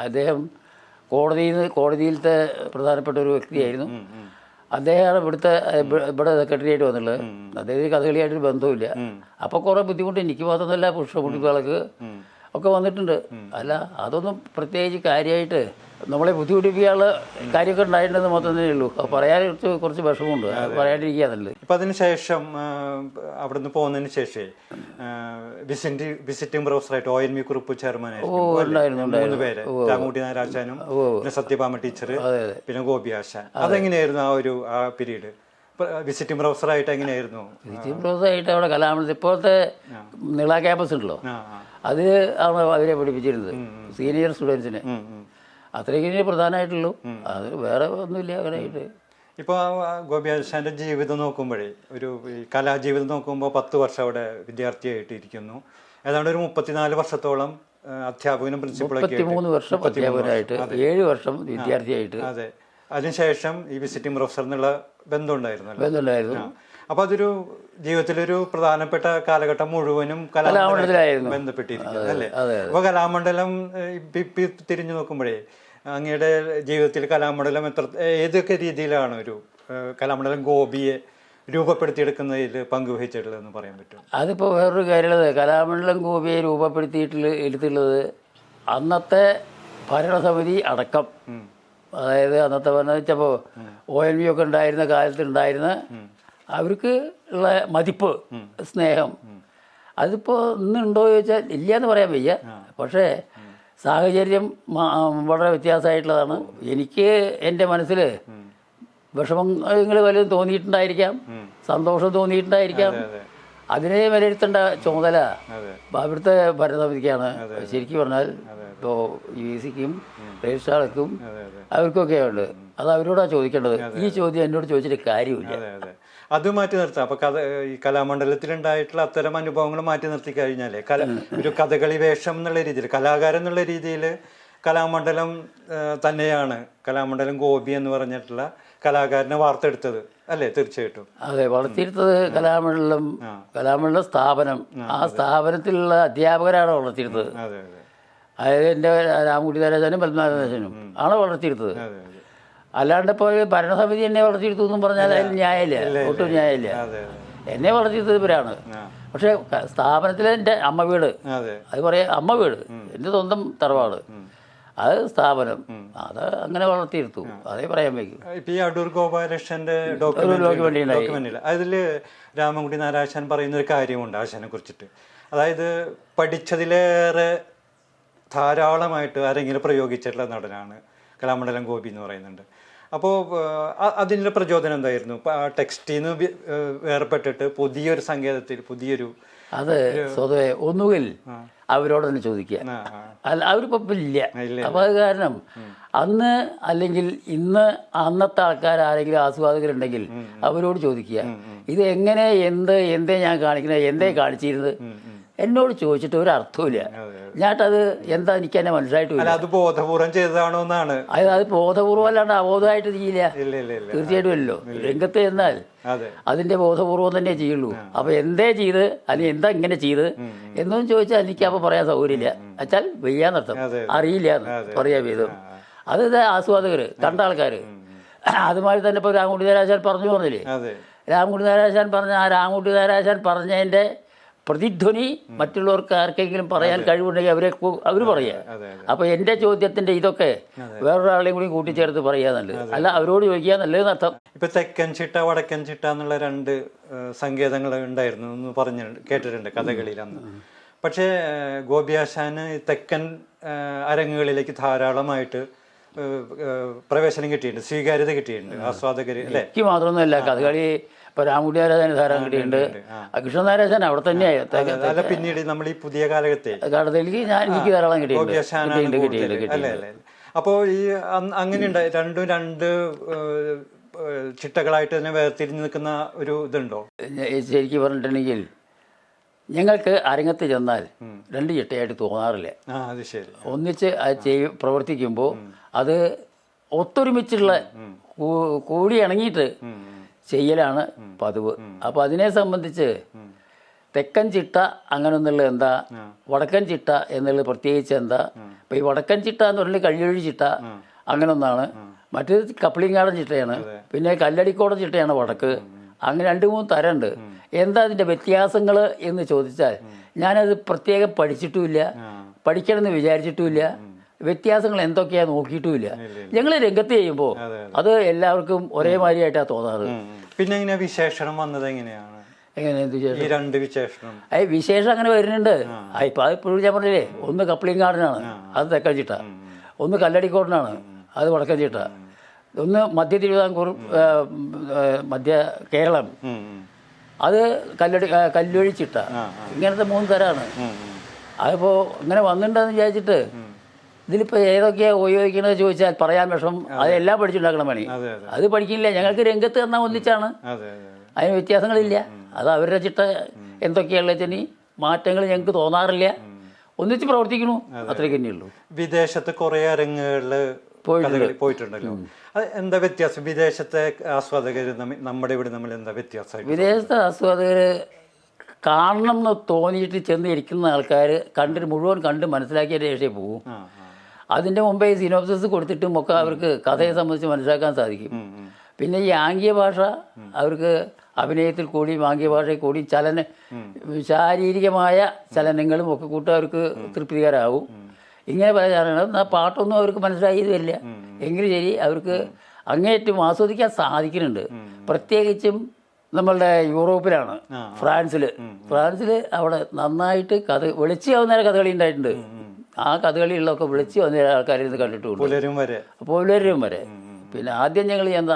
A: അദ്ദേഹം കോടതിയിലത്തെ പ്രധാനപ്പെട്ട ഒരു വ്യക്തിയായിരുന്നു. അദ്ദേഹമാണ് ഇവിടെ സെക്രട്ടറിയായിട്ട് വന്നുള്ളത്. അദ്ദേഹത്തിന് കഥകളിയായിട്ടൊരു ബന്ധവുമില്ല. അപ്പോൾ കുറേ ബുദ്ധിമുട്ട് എനിക്ക് മാത്രമല്ല പുഷ്പകുട്ടികൾക്ക് ഒക്കെ വന്നിട്ടുണ്ട്. അല്ല അതൊന്നും പ്രത്യേകിച്ച് കാര്യമായിട്ട് നമ്മളെ ബുദ്ധിമുട്ടിപ്പിക്കാനുള്ള കാര്യമൊക്കെ ഉണ്ടായിട്ടുണ്ടെന്ന് മാത്രം തന്നെ ഉള്ളൂ. അത് പറയാൻ കുറച്ച് വിഷമമുണ്ട്. അത് പറയാണ്ടിരിക്കുക നല്ലത്.
B: ഇപ്പം അതിന് ശേഷം അവിടെ നിന്ന് പോകുന്നതിന് ശേഷമേ വിസിറ്റിംഗ് പ്രൊഫസറായിട്ട് ONV കുറുപ്പ് ചെയർമാനായിരുന്നു. 3 പേര്, രാമകുട്ടി നാരാശാനും പിന്നെ സത്യഭാമ ടീച്ചർ പിന്നെ ഗോപി ആശാൻ. അതെങ്ങനെയായിരുന്നു ആ പീരീഡ്? വിസിറ്റിംഗ് പ്രൊഫസറായിട്ട് എങ്ങനെയായിരുന്നു?
A: വിസിറ്റിംഗ് പ്രൊഫസറായിട്ട് അവിടെ കലാമണ്ഡലത്തിൽ ഇപ്പോഴത്തെ നിള ക്യാമ്പസ് ഉണ്ടല്ലോ, അത് ആണ് അവരെ പഠിപ്പിച്ചിരുന്നത്, സീനിയർ സ്റ്റുഡൻസിനെ. അത്രയ്ക്ക് പ്രധാനമായിട്ടുള്ളൂ. അത് വേറെ ഒന്നുമില്ല അങ്ങനെയായിട്ട്.
B: ഇപ്പോൾ ഗോപി ആശാന്റെ ജീവിതം നോക്കുമ്പോഴേ, ഒരു കലാജീവിതം നോക്കുമ്പോൾ 10 വർഷം അവിടെ വിദ്യാർത്ഥിയായിട്ട് ഇരിക്കുന്നു. ഏതാണ്ട് ഒരു 34 വർഷത്തോളം അധ്യാപകനും പ്രിൻസിപ്പളൊക്കെ
A: 33 വർഷം അധ്യാപകനായിട്ട്, 7 വർഷം വിദ്യാർത്ഥിയായിട്ട്.
B: അതെ. അതിനുശേഷം ഈ വിസിറ്റിംഗ് പ്രൊഫസർ എന്നുള്ള ബന്ധമുണ്ടായിരുന്നു. അപ്പൊ അതൊരു ജീവിതത്തിലൊരു പ്രധാനപ്പെട്ട കാലഘട്ടം മുഴുവനും കലാമണ്ഡലത്തിലായിരുന്നു ബന്ധപ്പെട്ടിരിക്കുന്നത് അല്ലേ? അപ്പൊ കലാമണ്ഡലം തിരിഞ്ഞു നോക്കുമ്പോഴേ അങ്ങയുടെ ജീവിതത്തിൽ കലാമണ്ഡലം ഏതൊക്കെ രീതിയിലാണ് ഒരു കലാമണ്ഡലം ഗോപിയെ രൂപപ്പെടുത്തിയെടുക്കുന്നതിൽ പങ്കുവഹിച്ചിട്ടുള്ളതെന്ന് പറയാൻ പറ്റും?
A: അതിപ്പോൾ വേറൊരു കാര്യമുള്ളത്, കലാമണ്ഡലം ഗോപിയെ എടുത്തുള്ളത് അന്നത്തെ ഭരണസമിതി അടക്കം, അതായത് അന്നത്തെ ഭരണം വെച്ചപ്പോൾ ONV ഒക്കെ ഉണ്ടായിരുന്ന കാലത്തുണ്ടായിരുന്ന അവർക്ക് ഉള്ള മതിപ്പ്, സ്നേഹം, അതിപ്പോൾ ഇന്നുണ്ടോ ചോദിച്ചാൽ ഇല്ല എന്ന് പറയാൻ വയ്യ. പക്ഷേ സാഹചര്യം വളരെ വ്യത്യാസമായിട്ടുള്ളതാണ്. എനിക്ക് എൻ്റെ മനസ്സിൽ വിഷമങ്ങൾ വലുതും തോന്നിയിട്ടുണ്ടായിരിക്കാം, സന്തോഷം തോന്നിയിട്ടുണ്ടായിരിക്കാം. അതിനെ വിലയിരുത്തേണ്ട ചുമതല അവിടുത്തെ ഭരണസമിതിക്കാണ്. ശരിക്കും പറഞ്ഞാൽ ഇപ്പോൾ UECക്കും രജിസ്ട്രാർക്കും അവർക്കൊക്കെ ഉണ്ട്. അത് അവരോടാണ് ചോദിക്കേണ്ടത്. ഈ ചോദ്യം എന്നോട് ചോദിച്ചിട്ട് കാര്യമില്ല.
B: അത് മാറ്റി നിർത്താം. അപ്പൊ ഈ കലാമണ്ഡലത്തിലുണ്ടായിട്ടുള്ള അത്തരം അനുഭവങ്ങൾ മാറ്റി നിർത്തി കഴിഞ്ഞാലേ ഒരു കഥകളി വേഷം എന്നുള്ള രീതിയിൽ, കലാകാരൻ എന്നുള്ള രീതിയിൽ കലാമണ്ഡലം തന്നെയാണ്, കലാമണ്ഡലം ഗോപി എന്ന് പറഞ്ഞിട്ടുള്ള കലാകാരനെ വാർത്തെടുത്തത് അല്ലേ? തീർച്ചയായിട്ടും
A: അതെ, വളർത്തിയെടുത്തത് കലാമണ്ഡലം സ്ഥാപനം, ആ സ്ഥാപനത്തിലുള്ള അധ്യാപകരാണ് വളർത്തിയെടുത്തത്. അതായത് എൻ്റെ രാമകുട്ടി നാരായണനും പത്മനാഭനും ആണ് വളർത്തിയെടുത്തത്. അല്ലാണ്ട് ഇപ്പോൾ ഭരണസമിതി എന്നെ വളർത്തിയെടുത്തു എന്നും പറഞ്ഞാൽ അതിൽ ന്യായമില്ല, ഒട്ടും ന്യായമില്ല. എന്നെ വളർത്തിയെടുത്തത് ഇവരാണ്. പക്ഷേ സ്ഥാപനത്തിലെ എൻ്റെ അമ്മ വീട്, അത് പറയാം, അമ്മ വീട്, എൻ്റെ സ്വന്തം തറവാട്, അത് സ്ഥാപനം, അത് അങ്ങനെ വളർത്തിയെടുത്തു. അതേ പറയാൻ വയ്ക്കും.
B: ഇപ്പം ഈ അടൂർ ഗോപാലകൃഷ്ണന്റെ ഡോക്യുമെന്റിൽ അതിൽ രാമൻകുട്ടി നാരായണൻ പറയുന്ന ഒരു കാര്യമുണ്ട് ആശാനെ കുറിച്ചിട്ട്. അതായത് പഠിച്ചതിലേറെ ധാരാളമായിട്ട് ആരെങ്കിലും പ്രയോഗിച്ചിട്ടുള്ള നടനാണ് കലാമണ്ഡലം ഗോപി എന്ന് പറയുന്നുണ്ട്. അപ്പോൾ അതിൻ്റെ പ്രചോദനം എന്തായിരുന്നു? ടെക്സ്റ്റിൽ നിന്ന് വേർപെട്ടിട്ട് പുതിയൊരു സങ്കേതത്തിൽ പുതിയൊരു,
A: അത് സ്വതവേ ഒന്നുകിൽ അവരോട് തന്നെ ചോദിക്കുക. അല്ല, അവരിപ്പോൾ ഇല്ല. അപ്പോൾ അത് കാരണം അന്ന് അല്ലെങ്കിൽ ഇന്ന് അന്നത്തെ ആൾക്കാർ ആരെങ്കിലും ആസ്വാദകരുണ്ടെങ്കിൽ അവരോട് ചോദിക്കുക. ഇത് എങ്ങനെ, എന്തേ ഞാൻ കാണിക്കുന്നത്, എന്തേ കാണിച്ചിരുന്നത് എന്നോട് ചോദിച്ചിട്ട് ഒരു അർത്ഥമില്ല. ഞാനത് എന്താ എനിക്ക് തന്നെ മനസ്സിലായിട്ടില്ല.
B: അത് ബോധപൂർവം ചെയ്തതാണോ എന്നാണ്.
A: അത് ബോധപൂർവം അല്ലാണ്ട് അബോധമായിട്ട് ചെയ്യില്ല. തീർച്ചയായിട്ടും അല്ലോ. രംഗത്ത് ചെന്നാൽ അതിന്റെ ബോധപൂർവം തന്നെ ചെയ്യുള്ളൂ. അപ്പൊ എന്തേ ചെയ്ത് അല്ലെങ്കിൽ എന്താ ഇങ്ങനെ ചെയ്ത് എന്നൊന്നും ചോദിച്ചാൽ എനിക്ക് അപ്പൊ പറയാൻ സൗകര്യമില്ല. വെച്ചാൽ വയ്യാന്നർത്ഥം, അറിയില്ല പറയാ വേദം. അത് ആസ്വാദകര്, കണ്ട ആൾക്കാര്. അതുമാതിരി തന്നെ ഇപ്പൊ രാമകുട്ടി നാരായണൻ പറഞ്ഞു പറഞ്ഞില്ലേ, രാമകുട്ടി നാരായണൻ പറഞ്ഞ ആ രാമകുട്ടി നാരായണൻ പറഞ്ഞതിന്റെ പ്രതിധ്വനി മറ്റുള്ളവർക്ക് ആർക്കെങ്കിലും പറയാൻ കഴിവുണ്ടെങ്കിൽ അവർ പറയുക. അപ്പോൾ എൻ്റെ ചോദ്യത്തിൻ്റെ ഇതൊക്കെ വേറൊരാളെയും കൂടി കൂട്ടിച്ചേർത്ത് പറയുക നല്ലത്, അല്ല അവരോട് ചോദിക്കുക നല്ലത് അർത്ഥം.
B: ഇപ്പം തെക്കൻ ചിട്ട വടക്കൻ ചിട്ട എന്നുള്ള 2 സങ്കേതങ്ങൾ ഉണ്ടായിരുന്നു എന്ന് കേട്ടിട്ടുണ്ട് കഥകളിയിൽ അന്ന്. പക്ഷേ ഗോപിയാശാന് തെക്കൻ അരങ്ങുകളിലേക്ക് ധാരാളമായിട്ട് പ്രവേശനം കിട്ടിയിട്ടുണ്ട്, സ്വീകാര്യത കിട്ടിയിട്ടുണ്ട്, ആസ്വാദകർ അല്ലേ?
A: എനിക്ക് മാത്രമൊന്നുമല്ല, കഥകളി ഇപ്പോൾ രാമകുട്ടി നാരായണന് ധാരാളം കിട്ടിയിട്ടുണ്ട്. കൃഷ്ണനാരായണൻ അവിടെ തന്നെയായി.
B: പിന്നീട് നമ്മൾ ഈ പുതിയ കാലത്തേക്ക്
A: എനിക്ക് ധാരാളം കിട്ടിയിട്ടുണ്ട്.
B: അപ്പോൾ ഈ അങ്ങനെ ഉണ്ടായി രണ്ട് ചിട്ടകളായിട്ട് തന്നെ വേർതിരിഞ്ഞ് നിൽക്കുന്ന ഒരു ഇതുണ്ടോ?
A: ശരിക്കും പറഞ്ഞിട്ടുണ്ടെങ്കിൽ ഞങ്ങൾക്ക് അരങ്ങത്ത് ചെന്നാൽ രണ്ട് ചിട്ടയായിട്ട് തോന്നാറില്ല.
B: അത് ശരി.
A: ഒന്നിച്ച് അത് പ്രവർത്തിക്കുമ്പോൾ അത് ഒത്തൊരുമിച്ചുള്ള കൂടി ഇണങ്ങിയിട്ട് ചെയ്യലാണ് പതിവ്. അപ്പോൾ അതിനെ സംബന്ധിച്ച് തെക്കൻ ചിട്ട അങ്ങനെ ഒന്നുള്ളത് എന്താ, വടക്കൻ ചിട്ട എന്നുള്ളത് പ്രത്യേകിച്ച് എന്താ. ഇപ്പം ഈ വടക്കൻ ചിട്ട എന്ന് പറഞ്ഞാൽ കല്ലുഴി ചിട്ട അങ്ങനെ ഒന്നാണ്, മറ്റേത് കപ്പിളിങ്ങാടൻ ചിട്ടയാണ്, പിന്നെ കല്ലടിക്കോടൻ ചിട്ടയാണ് വടക്ക്. അങ്ങനെ 2-3 തരമുണ്ട്. എന്താ അതിൻ്റെ വ്യത്യാസങ്ങൾ എന്ന് ചോദിച്ചാൽ ഞാനത് പ്രത്യേകം പഠിച്ചിട്ടുമില്ല, പഠിക്കണമെന്ന് വിചാരിച്ചിട്ടുമില്ല, വ്യത്യാസങ്ങൾ എന്തൊക്കെയാണെന്ന് നോക്കിയിട്ടുമില്ല. ഞങ്ങൾ രംഗത്ത് ചെയ്യുമ്പോൾ അത് എല്ലാവർക്കും ഒരേമാതിരിയായിട്ടാണ് തോന്നാറ്.
B: പിന്നെ ഇങ്ങനെ വിശേഷണം വന്നത് എങ്ങനെയാണ്? ഈ രണ്ട് വിശേഷണം
A: വിശേഷം അങ്ങനെ വരുന്നുണ്ട്. ഇപ്പം അതിപ്പോഴും ഞാൻ പറഞ്ഞില്ലേ, ഒന്ന് കപ്ലിങ്ങാടനാണ്, അത് തെക്കൻ ചിട്ട, ഒന്ന് കല്ലടിക്കോടനാണ്, അത് വടക്കൻ ചിട്ട, ഒന്ന് മധ്യ തിരുവിതാംകൂർ മധ്യ കേരളം, അത് കല്ലുഴി ചിട്ട. ഇങ്ങനത്തെ 3 തരമാണ്. അതിപ്പോൾ ഇങ്ങനെ വന്നിട്ടുണ്ടെന്ന് വിചാരിച്ചിട്ട് ഇതിലിപ്പോൾ ഏതൊക്കെയാണ് ഉപയോഗിക്കണമെന്ന് ചോദിച്ചാൽ പറയാൻ വിഷമം. അതെല്ലാം പഠിച്ചുണ്ടാക്കണം പണി. അത് പഠിക്കില്ല. ഞങ്ങൾക്ക് രംഗത്ത് തന്നാൽ ഒന്നിച്ചാണ്, അതിന് വ്യത്യാസങ്ങളില്ല. അത് അവരുടെ ചിട്ട എന്തൊക്കെയുള്ള വെച്ചാൽ മാറ്റങ്ങൾ ഞങ്ങൾക്ക് തോന്നാറില്ല. ഒന്നിച്ച് പ്രവർത്തിക്കണു, അത്രയ്ക്ക് തന്നെയുള്ളൂ.
B: വിദേശത്ത് കുറേ അരങ്ങുകളിൽ പോയിട്ടുണ്ടല്ലോ, അത് എന്താ വ്യത്യാസം? വിദേശത്തെ ആസ്വാദകർ നമ്മുടെ ഇവിടെ നമ്മൾ എന്താ വ്യത്യാസം?
A: വിദേശത്തെ ആസ്വാദകർ കാണണം എന്ന് തോന്നിയിട്ട് ചെന്ന് ഇരിക്കുന്ന ആൾക്കാർ മുഴുവൻ കണ്ട് മനസ്സിലാക്കിയ ശേഷം പോകും. അതിൻ്റെ മുമ്പേ ഈ സിനോപ്സിസ് കൊടുത്തിട്ടും ഒക്കെ അവർക്ക് കഥയെ സംബന്ധിച്ച് മനസ്സിലാക്കാൻ സാധിക്കും. പിന്നെ ഈ ആംഗ്യ ഭാഷ അവർക്ക് അഭിനയത്തിൽ കൂടി ആംഗ്യ ഭാഷയിൽ കൂടി ശാരീരികമായ ചലനങ്ങളും ഒക്കെ കൂട്ടും അവർക്ക് തൃപ്തികരമാവും. ഇങ്ങനെ പറയാനാണ്. എന്നാൽ പാട്ടൊന്നും അവർക്ക് മനസ്സിലായത് വരില്ല. എങ്കിലും ശരി, അവർക്ക് അങ്ങേയറ്റം ആസ്വദിക്കാൻ സാധിക്കുന്നുണ്ട്. പ്രത്യേകിച്ചും നമ്മളുടെ യൂറോപ്പിലാണ്, ഫ്രാൻസിൽ അവിടെ നന്നായിട്ട് വെളിച്ചാവുന്ന കഥകളി ഉണ്ടായിട്ടുണ്ട്. ആ കഥകളികളിലൊക്കെ വിളിച്ച് വന്ന ആൾക്കാരിൽ നിന്ന് കണ്ടിട്ടുണ്ട്, പുലരും വരെ. പിന്നെ ആദ്യം ഞങ്ങൾ ചെന്നത്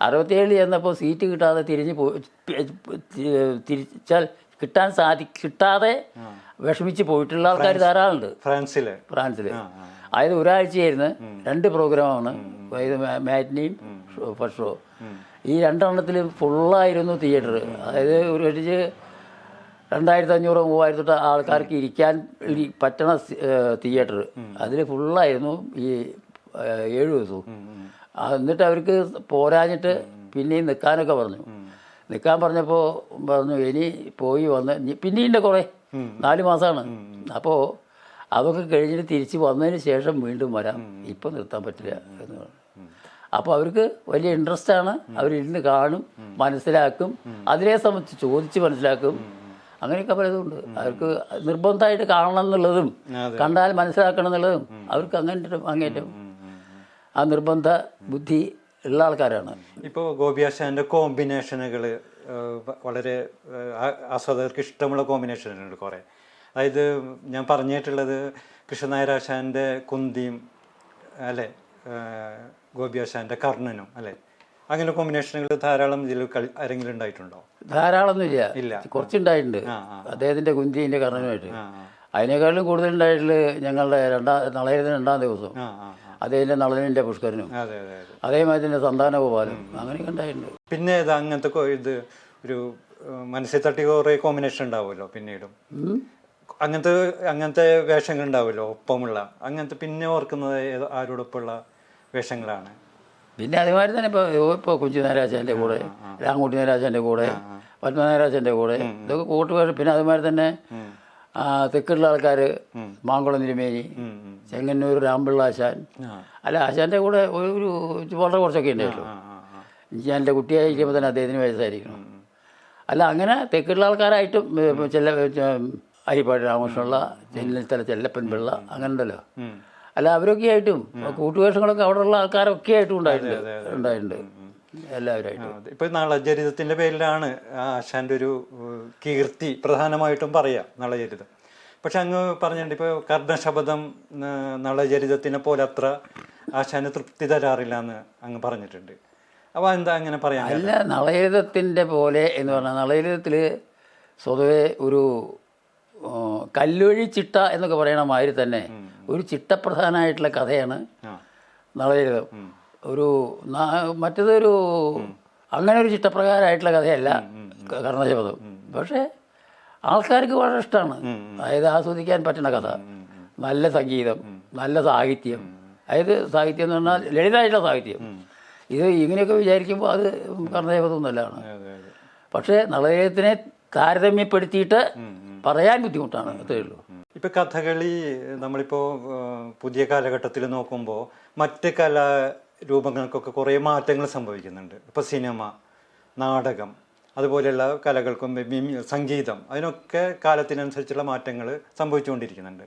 A: 67 ചെന്നപ്പോൾ സീറ്റ് കിട്ടാതെ തിരിച്ചാൽ കിട്ടാതെ വിഷമിച്ച് പോയിട്ടുള്ള ആൾക്കാർ ധാരാളമുണ്ട് ഫ്രാൻസിൽ. അതായത് ഒരാഴ്ചയായിരുന്നു, 2 പ്രോഗ്രാമാണ്, മാറ്റിനിയും ഫസ്റ്റ് ഷോ. ഈ 2 ഫുള്ളായിരുന്നു തിയേറ്റർ. അതായത് ഒരു 2500-3000 ആൾക്കാർക്ക് ഇരിക്കാൻ പറ്റണ തിയേറ്റർ. അതിൽ ഫുള്ളായിരുന്നു ഈ 7 ദിവസവും. എന്നിട്ട് അവർക്ക് പോരാഞ്ഞിട്ട് പിന്നെയും നിൽക്കാനൊക്കെ നിൽക്കാൻ പറഞ്ഞപ്പോൾ ഇനി പോയി വന്ന് പിന്നെയുണ്ട് കുറേ 4 മാസമാണ്. അപ്പോൾ അതൊക്കെ കഴിഞ്ഞിട്ട് തിരിച്ച് വന്നതിന് ശേഷം വീണ്ടും വരാം, ഇപ്പം നിർത്താൻ പറ്റില്ല എന്ന് പറഞ്ഞു. അപ്പോൾ അവർക്ക് വലിയ ഇൻട്രസ്റ്റാണ്. അവരിരുന്ന് കാണും, മനസ്സിലാക്കും, അതിനെ സംബന്ധിച്ച് ചോദിച്ച് മനസ്സിലാക്കും. അങ്ങനെയൊക്കെ പലതുണ്ട്. അവർക്ക് നിർബന്ധമായിട്ട് കാണണം എന്നുള്ളതും കണ്ടാൽ മനസ്സിലാക്കണം എന്നുള്ളതും അവർക്ക് അങ്ങേറ്റം ആ നിർബന്ധ ബുദ്ധി ഉള്ള ആൾക്കാരാണ്.
B: ഇപ്പോൾ ഗോപിയാശാൻ്റെ കോമ്പിനേഷനുകൾ വളരെ ആസ്വാദകർക്ക് ഇഷ്ടമുള്ള കോമ്പിനേഷനുകളുണ്ട് കുറേ. അതായത് ഞാൻ പറഞ്ഞിട്ടുള്ളത് കൃഷ്ണനായരാശാൻ്റെ കുന്തിയും അല്ലേ, ഗോപിയാശാൻ്റെ കർണനും അല്ലേ, അങ്ങനെ കോമ്പിനേഷനുകൾ ധാരാളം ഇതിൽ ആരെങ്കിലും ഉണ്ടായിട്ടുണ്ടോ?
A: ധാരാളമൊന്നുമില്ല, കുറച്ചുണ്ടായിട്ടുണ്ട്. അദ്ദേഹത്തിൻ്റെ കുന്തിൻ്റെ കർണനുമായിട്ട്. അതിനേക്കാളും കൂടുതലുണ്ടായിട്ടുള്ളത് ഞങ്ങളുടെ നളയത്തിന് 2-ാം ദിവസം അദ്ദേഹത്തിൻ്റെ നളനിൻ്റെ പുഷ്കരനും, അതേമാതിരി തന്നെ സന്താനഗോപാലും, അങ്ങനെയൊക്കെ ഉണ്ടായിട്ടുണ്ട്.
B: പിന്നെ ഇത് അങ്ങനത്തെ ഇത് ഒരു മനസ്സിൽ തട്ടി കുറേ കോമ്പിനേഷൻ ഉണ്ടാവുമല്ലോ പിന്നീടും, അങ്ങനത്തെ വേഷങ്ങൾ ഉണ്ടാവുമല്ലോ ഒപ്പമുള്ള. അങ്ങനത്തെ പിന്നെ ഓർക്കുന്നത് ആരോടൊപ്പമുള്ള വേഷങ്ങളാണ്?
A: പിന്നെ അതുമാതിരി തന്നെ ഇപ്പോൾ കുഞ്ചുനാരാശാൻ്റെ കൂടെ, രാമകുട്ടി നാരാശാൻ്റെ കൂടെ, പത്മനാരാശാൻ്റെ കൂടെ, ഇതൊക്കെ കൂട്ടുവേഷം. പിന്നെ അതുമാതിരി തന്നെ തെക്കുള്ള ആൾക്കാർ മാങ്കുളം തിരുമേനി, ചെങ്ങന്നൂർ രാംപിള്ള ആശാൻ, അല്ല ആശാൻ്റെ കൂടെ ഒരു വളരെ കുറച്ചൊക്കെ ഉണ്ടായിരുന്നു. ഞാൻ എൻ്റെ കുട്ടിയായിരിക്കുമ്പോൾ തന്നെ അദ്ദേഹത്തിന് വയസ്സായിരിക്കണം. അല്ല അങ്ങനെ തെക്കുള്ള ആൾക്കാരായിട്ടും അരിപ്പാട് രാമകൃഷ്ണപിള്ള, ചെന്നിത്തല ചെല്ലപ്പൻ പിള്ള, അങ്ങനെ ഉണ്ടല്ലോ. അല്ല അവരൊക്കെ ആയിട്ടും കൂട്ടുവേഷങ്ങളൊക്കെ അവിടെയുള്ള ആൾക്കാരൊക്കെ ആയിട്ടും ഉണ്ടായിട്ടുണ്ട് എല്ലാവരുമായിട്ടും.
B: ഇപ്പം നളചരിതത്തിൻ്റെ പേരിലാണ് ആശാൻ്റെ ഒരു കീർത്തി പ്രധാനമായിട്ടും പറയാം, നളചരിതം. പക്ഷെ അങ്ങ് പറഞ്ഞിട്ടുണ്ട് ഇപ്പോൾ കർണശബദം നളചരിതത്തിനെ പോലെ അത്ര ആശാന് തൃപ്തി തരാറില്ല എന്ന് അങ്ങ് പറഞ്ഞിട്ടുണ്ട്. അപ്പോൾ എന്താ അങ്ങനെ പറയാൻ?
A: അല്ല, നളചരിതത്തിൻ്റെ പോലെ എന്ന് പറഞ്ഞാൽ നളചരിതത്തിൽ സ്വതവേ ഒരു കല്ലുവഴി ചിട്ട എന്നൊക്കെ പറയണ മാതിരി തന്നെ ഒരു ചിട്ടപ്രധാനമായിട്ടുള്ള കഥയാണ് നളചരിതം. മറ്റേതൊരു അങ്ങനെ ഒരു ചിട്ടപ്രകാരമായിട്ടുള്ള കഥയല്ല കർണശബദം. പക്ഷേ ആൾക്കാർക്ക് വളരെ ഇഷ്ടമാണ്. അതായത് ആസ്വദിക്കാൻ പറ്റുന്ന കഥ, നല്ല സംഗീതം, നല്ല സാഹിത്യം. അതായത് സാഹിത്യം എന്ന് പറഞ്ഞാൽ ലളിതമായിട്ടുള്ള സാഹിത്യം. ഇത് ഇങ്ങനെയൊക്കെ വിചാരിക്കുമ്പോൾ അത് കർണദേവതൊന്നുമല്ലാണ്. പക്ഷേ നളദേവത്തിനെ താരതമ്യപ്പെടുത്തിയിട്ട് പറയാൻ ബുദ്ധിമുട്ടാണ്, അത്രയേ ഉള്ളൂ.
B: ഇപ്പം കഥകളി നമ്മളിപ്പോൾ പുതിയ കാലഘട്ടത്തിൽ നോക്കുമ്പോൾ മറ്റ് കലാരൂപങ്ങൾക്കൊക്കെ കുറേ മാറ്റങ്ങൾ സംഭവിക്കുന്നുണ്ട്. ഇപ്പോൾ സിനിമ, നാടകം, അതുപോലെയുള്ള കലകൾക്കും സംഗീതം, അതിനൊക്കെ കാലത്തിനനുസരിച്ചുള്ള മാറ്റങ്ങൾ സംഭവിച്ചുകൊണ്ടിരിക്കുന്നുണ്ട്.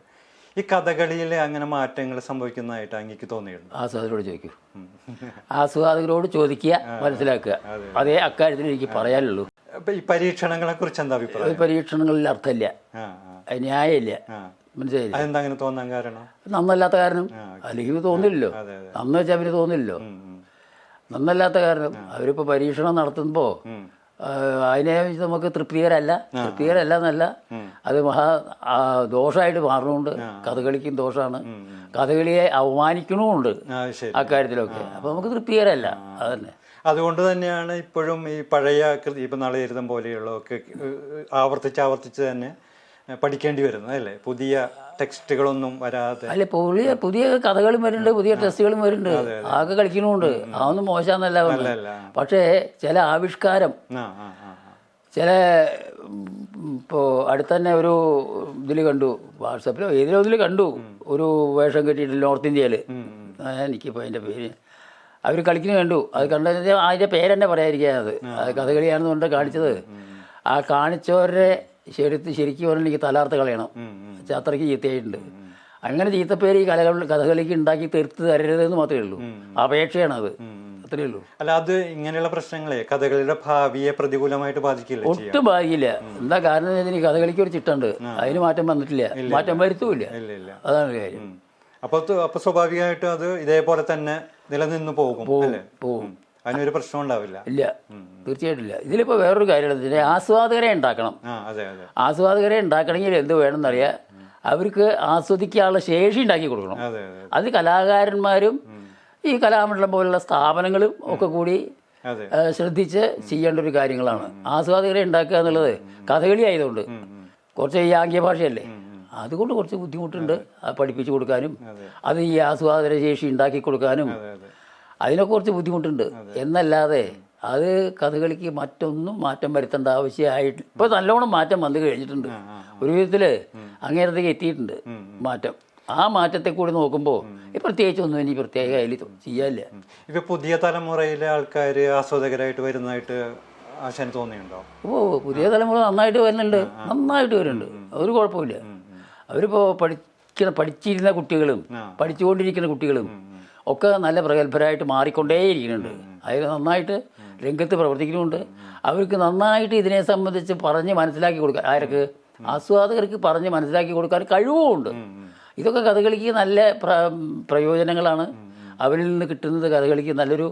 B: ഈ കഥകളിയിൽ അങ്ങനെ മാറ്റങ്ങൾ സംഭവിക്കുന്നതായിട്ട് എനിക്ക് തോന്നിയിട്ടുണ്ട്.
A: ആസ്വാദകരോട് ചോദിക്കൂ, ആസ്വാദകരോട് ചോദിക്കുക, മനസ്സിലാക്കുക. അതേ അക്കാര്യത്തിൽ എനിക്ക് പറയാനുള്ളൂ.
B: അപ്പം ഈ പരീക്ഷണങ്ങളെ കുറിച്ച് എന്താ അഭിപ്രായം?
A: പരീക്ഷണങ്ങളിൽ അർത്ഥമില്ല, ന്യായമില്ല, മനസ്സിലായില്ല.
B: അതെന്താ അങ്ങനെ തോന്നാൻ കാരണം?
A: നന്നല്ലാത്ത കാരണം. അല്ലെങ്കിൽ തോന്നില്ലല്ലോ, നന്ന് വെച്ചാൽ അവര് തോന്നില്ലല്ലോ. നന്നല്ലാത്ത കാരണം അവരിപ്പോൾ പരീക്ഷണം നടത്തുമ്പോൾ അതിനെ നമുക്ക് തൃപ്തികരല്ല എന്നല്ല, അത് ദോഷമായിട്ട് മാറുന്നുണ്ട്. കഥകളിക്കും ദോഷമാണ്, കഥകളിയെ അവമാനിക്കണമുണ്ട് അക്കാര്യത്തിലൊക്കെ. അപ്പോൾ നമുക്ക് തൃപ്തികരല്ല, അതന്നെ.
B: അതുകൊണ്ട് തന്നെയാണ് ഇപ്പോഴും ഈ പഴയ ഇപ്പം നളചരിതം പോലെയുള്ളതൊക്കെ ആവർത്തിച്ച് തന്നെ പഠിക്കേണ്ടി വരുന്നത് അല്ലേ? പുതിയ ടെക്സ്റ്റുകളൊന്നും വരാതെ.
A: അല്ലെ, പുതിയ കഥകളും വരുന്നുണ്ട്, പുതിയ ടെക്സ്റ്റുകളും വരുന്നുണ്ട്, ആകെ കളിക്കണമുണ്ട്. അതൊന്നും മോശമെന്നല്ല. പക്ഷേ ചില ആവിഷ്കാരം, ചില ഇപ്പോൾ അടുത്ത് തന്നെ ഒരു ഇതിൽ കണ്ടു, വാട്സപ്പിലോ ഏതിലോ ഇതിൽ കണ്ടു, ഒരു വേഷം കെട്ടിയിട്ട് നോർത്ത് ഇന്ത്യയിൽ, എനിക്കിപ്പോൾ അതിൻ്റെ പേര് അവർ കളിക്കുന്നത് കണ്ടു. അത് കണ്ടു, അതിൻ്റെ പേരെന്നെ പറയാതിരിക്കുക. അത് കഥകളിയാണെന്ന് കൊണ്ട് കാണിച്ചത്. ആ കാണിച്ചവരുടെ ശരിക്കും പറഞ്ഞാൽ എനിക്ക് തലാർത്ത് കളയണം, അത്രയ്ക്ക് ചീത്തയായിട്ടുണ്ട്. അങ്ങനെ ചീത്തപ്പേര് ഈ കഥകളിക്ക് ഉണ്ടാക്കി തീർത്ത് തരരുതെന്ന് മാത്രമേ ഉള്ളൂ, അപേക്ഷയാണ് അത്, അത്രയേ ഉള്ളൂ.
B: അല്ല, അത് ഇങ്ങനെയുള്ള പ്രശ്നങ്ങളെ കഥകളിയുടെ ഭാവിയെ പ്രതികൂലമായിട്ട് ബാധിക്കില്ല,
A: ഒട്ടും ബാധിക്കില്ല. എന്താ കാരണം എന്ന് വെച്ചാൽ കഥകളിക്ക് ഒരു ചിട്ടുണ്ട്, അതിന് മാറ്റം വന്നിട്ടില്ല, മാറ്റം വരുത്തുമില്ല, അതാണ് കാര്യം.
B: അപ്പൊ സ്വാഭാവികമായിട്ടും അത് ഇതേപോലെ തന്നെ നിലനിന്ന് പോകും. അതിനൊരു പ്രശ്നം ഉണ്ടാവില്ല.
A: ഇല്ല, തീർച്ചയായിട്ടും ഇല്ല. ഇതിലിപ്പോൾ വേറൊരു കാര്യമാണ്, ആസ്വാദകരെ ഉണ്ടാക്കണം. ആസ്വാദകരെ ഉണ്ടാക്കണമെങ്കിൽ എന്ത് വേണമെന്നറിയാം, അവർക്ക് ആസ്വദിക്കാനുള്ള ശേഷി ഉണ്ടാക്കി കൊടുക്കണം. അത് കലാകാരന്മാരും ഈ കലാമണ്ഡലം പോലുള്ള സ്ഥാപനങ്ങളും ഒക്കെ കൂടി ശ്രദ്ധിച്ച് ചെയ്യേണ്ട ഒരു കാര്യങ്ങളാണ്. ആസ്വാദകരെ ഉണ്ടാക്കുക എന്നുള്ളത് കഥകളി ആയതുകൊണ്ട് കുറച്ച് ഈ ആംഗ്യ ഭാഷയല്ലേ, അതുകൊണ്ട് കുറച്ച് ബുദ്ധിമുട്ടുണ്ട്. അത് പഠിപ്പിച്ചു കൊടുക്കാനും അത് ഈ ആസ്വാദന ശേഷി ഉണ്ടാക്കി കൊടുക്കാനും അതിനൊക്കെ കുറച്ച് ബുദ്ധിമുട്ടുണ്ട്. എന്നല്ലാതെ അത് കഥകളിക്ക് മറ്റൊന്നും മാറ്റം വരുത്തേണ്ട ആവശ്യമായിട്ട് ഇപ്പോൾ നല്ലോണം മാറ്റം വന്നു കഴിഞ്ഞിട്ടുണ്ട്. ഒരു വിധത്തിൽ അങ്ങേരത്തേക്ക് എത്തിയിട്ടുണ്ട് മാറ്റം. ആ മാറ്റത്തെ കൂടി നോക്കുമ്പോൾ പ്രത്യേകിച്ചൊന്നും ഇനി പ്രത്യേക അതിൽ ചെയ്യാനില്ല.
B: ഇപ്പം പുതിയ തലമുറയിലെ ആൾക്കാർ ആസ്വാദകരായിട്ട് വരുന്നതായിട്ട് ആശാന് തോന്നിയുണ്ടോ?
A: പുതിയ തലമുറ നന്നായിട്ട് വരുന്നുണ്ട്, നന്നായിട്ട് വരുന്നുണ്ട്, ഒരു കുഴപ്പമില്ല. അവരിപ്പോൾ പഠിച്ചിരുന്ന കുട്ടികളും പഠിച്ചുകൊണ്ടിരിക്കുന്ന കുട്ടികളും ഒക്കെ നല്ല പ്രഗത്ഭരായിട്ട് മാറിക്കൊണ്ടേയിരിക്കുന്നുണ്ട്. അതിൽ നന്നായിട്ട് രംഗത്ത് പ്രവർത്തിക്കുന്നുണ്ട്. അവർക്ക് നന്നായിട്ട് ഇതിനെ സംബന്ധിച്ച് പറഞ്ഞ് മനസ്സിലാക്കി കൊടുക്കാൻ, ആർക്ക്? ആസ്വാദകർക്ക് പറഞ്ഞ് മനസ്സിലാക്കി കൊടുക്കാൻ കഴിവുമുണ്ട്. ഇതൊക്കെ കഥകളിക്ക് നല്ല പ്രയോജനങ്ങളാണ്. അവരിൽ നിന്ന് കിട്ടുന്നത് കഥകളിക്ക് നല്ലൊരു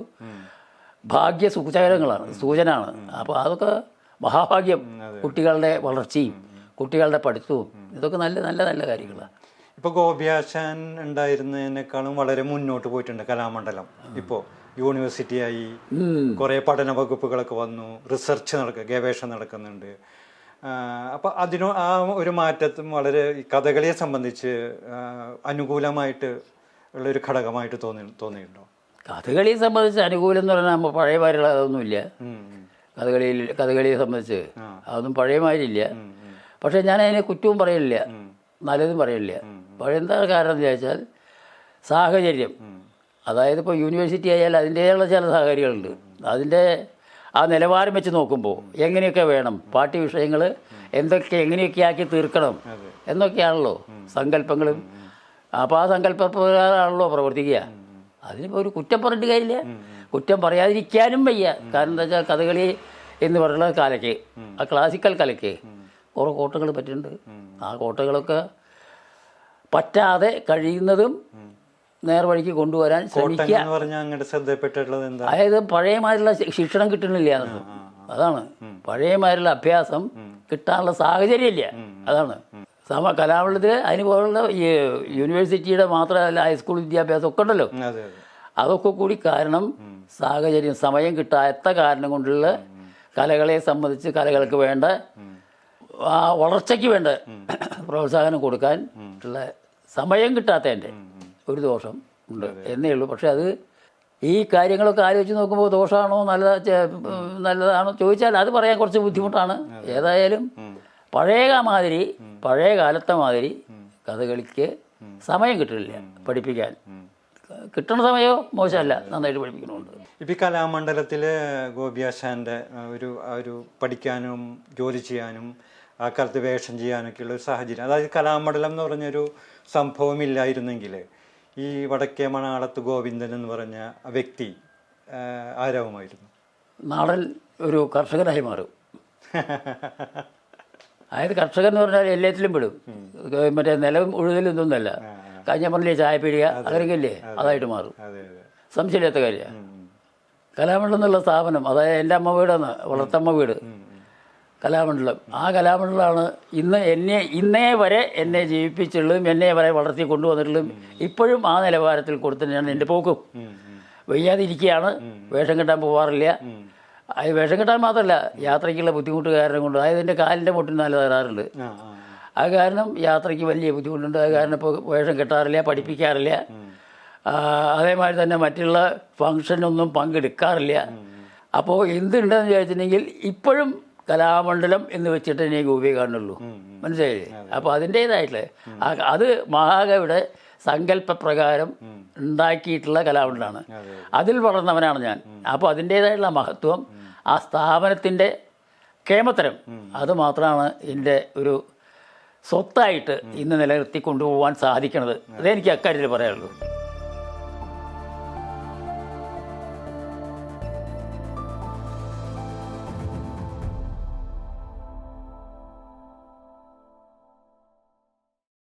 A: ഭാഗ്യ സൂചനയാണ്. അപ്പോൾ അതൊക്കെ മഹാഭാഗ്യം. കുട്ടികളുടെ വളർച്ചയും കുട്ടികളുടെ പഠിത്തവും ഇതൊക്കെ നല്ല നല്ല നല്ല കാര്യങ്ങളാണ്.
B: ഇപ്പോൾ ഗോപിയാശാൻ ഉണ്ടായിരുന്നതിനേക്കാളും വളരെ മുന്നോട്ട് പോയിട്ടുണ്ട് കലാമണ്ഡലം. ഇപ്പോൾ യൂണിവേഴ്സിറ്റിയായി, കുറേ പഠന വകുപ്പുകളൊക്കെ വന്നു, റിസർച്ച് ഗവേഷണം നടക്കുന്നുണ്ട്. അപ്പോൾ ആ ഒരു മാറ്റത്തും വളരെ കഥകളിയെ സംബന്ധിച്ച് അനുകൂലമായിട്ട് ഉള്ളൊരു ഘടകമായിട്ട് തോന്നിയിട്ടുണ്ടോ?
A: കഥകളിയെ സംബന്ധിച്ച് അനുകൂലം എന്ന് പറഞ്ഞാൽ നമ്മൾ പഴയ മാതിരിയുള്ള അതൊന്നുമില്ല. കഥകളിയെ സംബന്ധിച്ച് അതൊന്നും പഴയ മാതിരിയില്ല. പക്ഷേ ഞാൻ അതിനെ കുറ്റവും പറയില്ല, നല്ലതും പറയില്ല. എന്താ കാരണം എന്ന് ചോദിച്ചാൽ സാഹചര്യം, അതായത് ഇപ്പോൾ യൂണിവേഴ്സിറ്റി ആയാൽ അതിൻ്റെയുള്ള ചില സാഹചര്യങ്ങളുണ്ട്. അതിൻ്റെ ആ നിലവാരം വെച്ച് നോക്കുമ്പോൾ എങ്ങനെയൊക്കെ വേണം, പാഠ്യ വിഷയങ്ങൾ എങ്ങനെയൊക്കെ ആക്കി തീർക്കണം എന്നൊക്കെയാണല്ലോ സങ്കല്പങ്ങളും. അപ്പോൾ ആ സങ്കല്പപ്രകാരമാണല്ലോ പ്രവർത്തിക്കുക. അതിനിപ്പോൾ ഒരു കുറ്റം പറഞ്ഞിട്ട് കാര്യമില്ല, കുറ്റം പറയാതിരിക്കാനും വയ്യ. കാരണം എന്താ വെച്ചാൽ കഥകളി എന്ന് പറയുന്ന കലയ്ക്ക്, ആ ക്ലാസിക്കൽ കലയ്ക്ക് കുറേ കോട്ടകൾ പറ്റുന്നുണ്ട്. ആ കോട്ടകളൊക്കെ പറ്റാതെ കഴിയുന്നതും നേർവഴിക്ക് കൊണ്ടുവരാൻ ശ്രമിക്കുക. അതായത് പഴയമായിട്ടുള്ള ശിക്ഷണം കിട്ടുന്നില്ല, അതാണ്. പഴയമായിട്ടുള്ള അഭ്യാസം കിട്ടാനുള്ള സാഹചര്യമില്ല, അതാണ്. കലാമണ്ഡലത്തിൽ അതിന് പോലുള്ള ഈ യൂണിവേഴ്സിറ്റിയുടെ മാത്രമല്ല ഹൈസ്കൂൾ വിദ്യാഭ്യാസം ഒക്കെ ഉണ്ടല്ലോ, അതൊക്കെ കൂടി കാരണം സാഹചര്യം, സമയം കിട്ടാത്ത കാരണം കൊണ്ടുള്ള കലകളെ സംബന്ധിച്ച് കലകൾക്ക് വേണ്ട ആ വളർച്ചയ്ക്ക് വേണ്ട പ്രോത്സാഹനം കൊടുക്കാൻ ഉള്ള സമയം കിട്ടാത്തതിൻ്റെ ഒരു ദോഷം ഉണ്ട് എന്നേ ഉള്ളൂ. പക്ഷെ അത് ഈ കാര്യങ്ങളൊക്കെ ആലോചിച്ച് നോക്കുമ്പോൾ ദോഷമാണോ നല്ലതാണോ ചോദിച്ചാൽ അത് പറയാൻ കുറച്ച് ബുദ്ധിമുട്ടാണ്. ഏതായാലും പഴയ കാലത്തെ മാതിരി കഥകളിക്ക് സമയം കിട്ടില്ല പഠിപ്പിക്കാൻ. കിട്ടണ സമയമോ മോശമല്ല, നന്നായിട്ട് പഠിപ്പിക്കണമുണ്ട്.
B: ഇപ്പം ഈ കലാമണ്ഡലത്തിൽ ഗോപിയാശാൻ്റെ ഒരു പഠിക്കാനും ജോലി ചെയ്യാനും ആ കാലത്ത് വേഷം ചെയ്യാനൊക്കെയുള്ള ഒരു സാഹചര്യം, അതായത് കലാമണ്ഡലം എന്ന് പറഞ്ഞൊരു സംഭവം ഇല്ലായിരുന്നെങ്കിൽ ഈ വടക്കേ മണാളത്ത് ഗോവിന്ദൻ എന്ന് പറഞ്ഞ ആ വ്യക്തി ആരാവുമായിരുന്നു?
A: നാടൻ ഒരു കർഷകനായി മാറും. അതായത് കർഷകൻ എന്ന് പറഞ്ഞാൽ എല്ലാത്തിലും പെടും. മറ്റേ നിലവും ഉഴുതലും ഇതൊന്നുമല്ല, കാഞ്ഞപ്പള്ളിയെ ചായപ്പീടിക അങ്ങനെയൊക്കെയല്ലേ, അതായിട്ട് മാറും. സംശയമില്ലാത്ത കാര്യമാണ്. കലാമണ്ഡലം എന്നുള്ള സ്ഥാപനം, അതായത് എൻ്റെ അമ്മ വീടാണ്, വളർത്തമ്മ വീട് കലാമണ്ഡലം. ആ കലാമണ്ഡലമാണ് ഇന്നേ വരെ എന്നെ ജീവിപ്പിച്ചുള്ളതും എന്നെ വരെ വളർത്തി കൊണ്ടുവന്നിട്ടുള്ളതും. ഇപ്പോഴും ആ നിലവാരത്തിൽ കൊടുത്തിട്ടാണ് എൻ്റെ പോക്കും. വയ്യാതിരിക്കുകയാണ്, വേഷം കെട്ടാൻ പോവാറില്ല. അത് വേഷം കെട്ടാൻ മാത്രമല്ല, യാത്രയ്ക്കുള്ള ബുദ്ധിമുട്ട് കാരണം കൊണ്ട്, അതായത് എൻ്റെ കാലിൻ്റെ മുട്ടിന് നല്ല തരാറുണ്ട്. അത് കാരണം യാത്രയ്ക്ക് വലിയ ബുദ്ധിമുട്ടുണ്ട്. അത് കാരണം ഇപ്പോൾ വേഷം കെട്ടാറില്ല, പഠിപ്പിക്കാറില്ല. അതേമാതിരി തന്നെ മറ്റുള്ള ഫങ്ഷനൊന്നും പങ്കെടുക്കാറില്ല. അപ്പോൾ എന്തുണ്ടെന്ന് വിചാരിച്ചിട്ടുണ്ടെങ്കിൽ ഇപ്പോഴും കലാമണ്ഡലം എന്ന് വെച്ചിട്ട് എനിക്ക് ഗോപിയെ കാണുള്ളൂ. മനസ്സിലായില്ലേ? അപ്പോൾ അതിൻ്റേതായിട്ടുള്ള അത് മഹാകവിയുടെ സങ്കല്പപ്രകാരം ഉണ്ടാക്കിയിട്ടുള്ള കലാമണ്ഡലമാണ്. അതിൽ വളർന്നവനാണ് ഞാൻ. അപ്പോൾ അതിൻ്റേതായിട്ടുള്ള മഹത്വം, ആ സ്ഥാപനത്തിൻ്റെ കേമത്തരം, അത് മാത്രമാണ് എൻ്റെ ഒരു സ്വത്തായിട്ട് ഇന്ന് നിലനിർത്തി കൊണ്ടുപോകാൻ സാധിക്കുന്നത്. അതെനിക്ക് അക്കാര്യത്തിൽ പറയാനുള്ളൂ.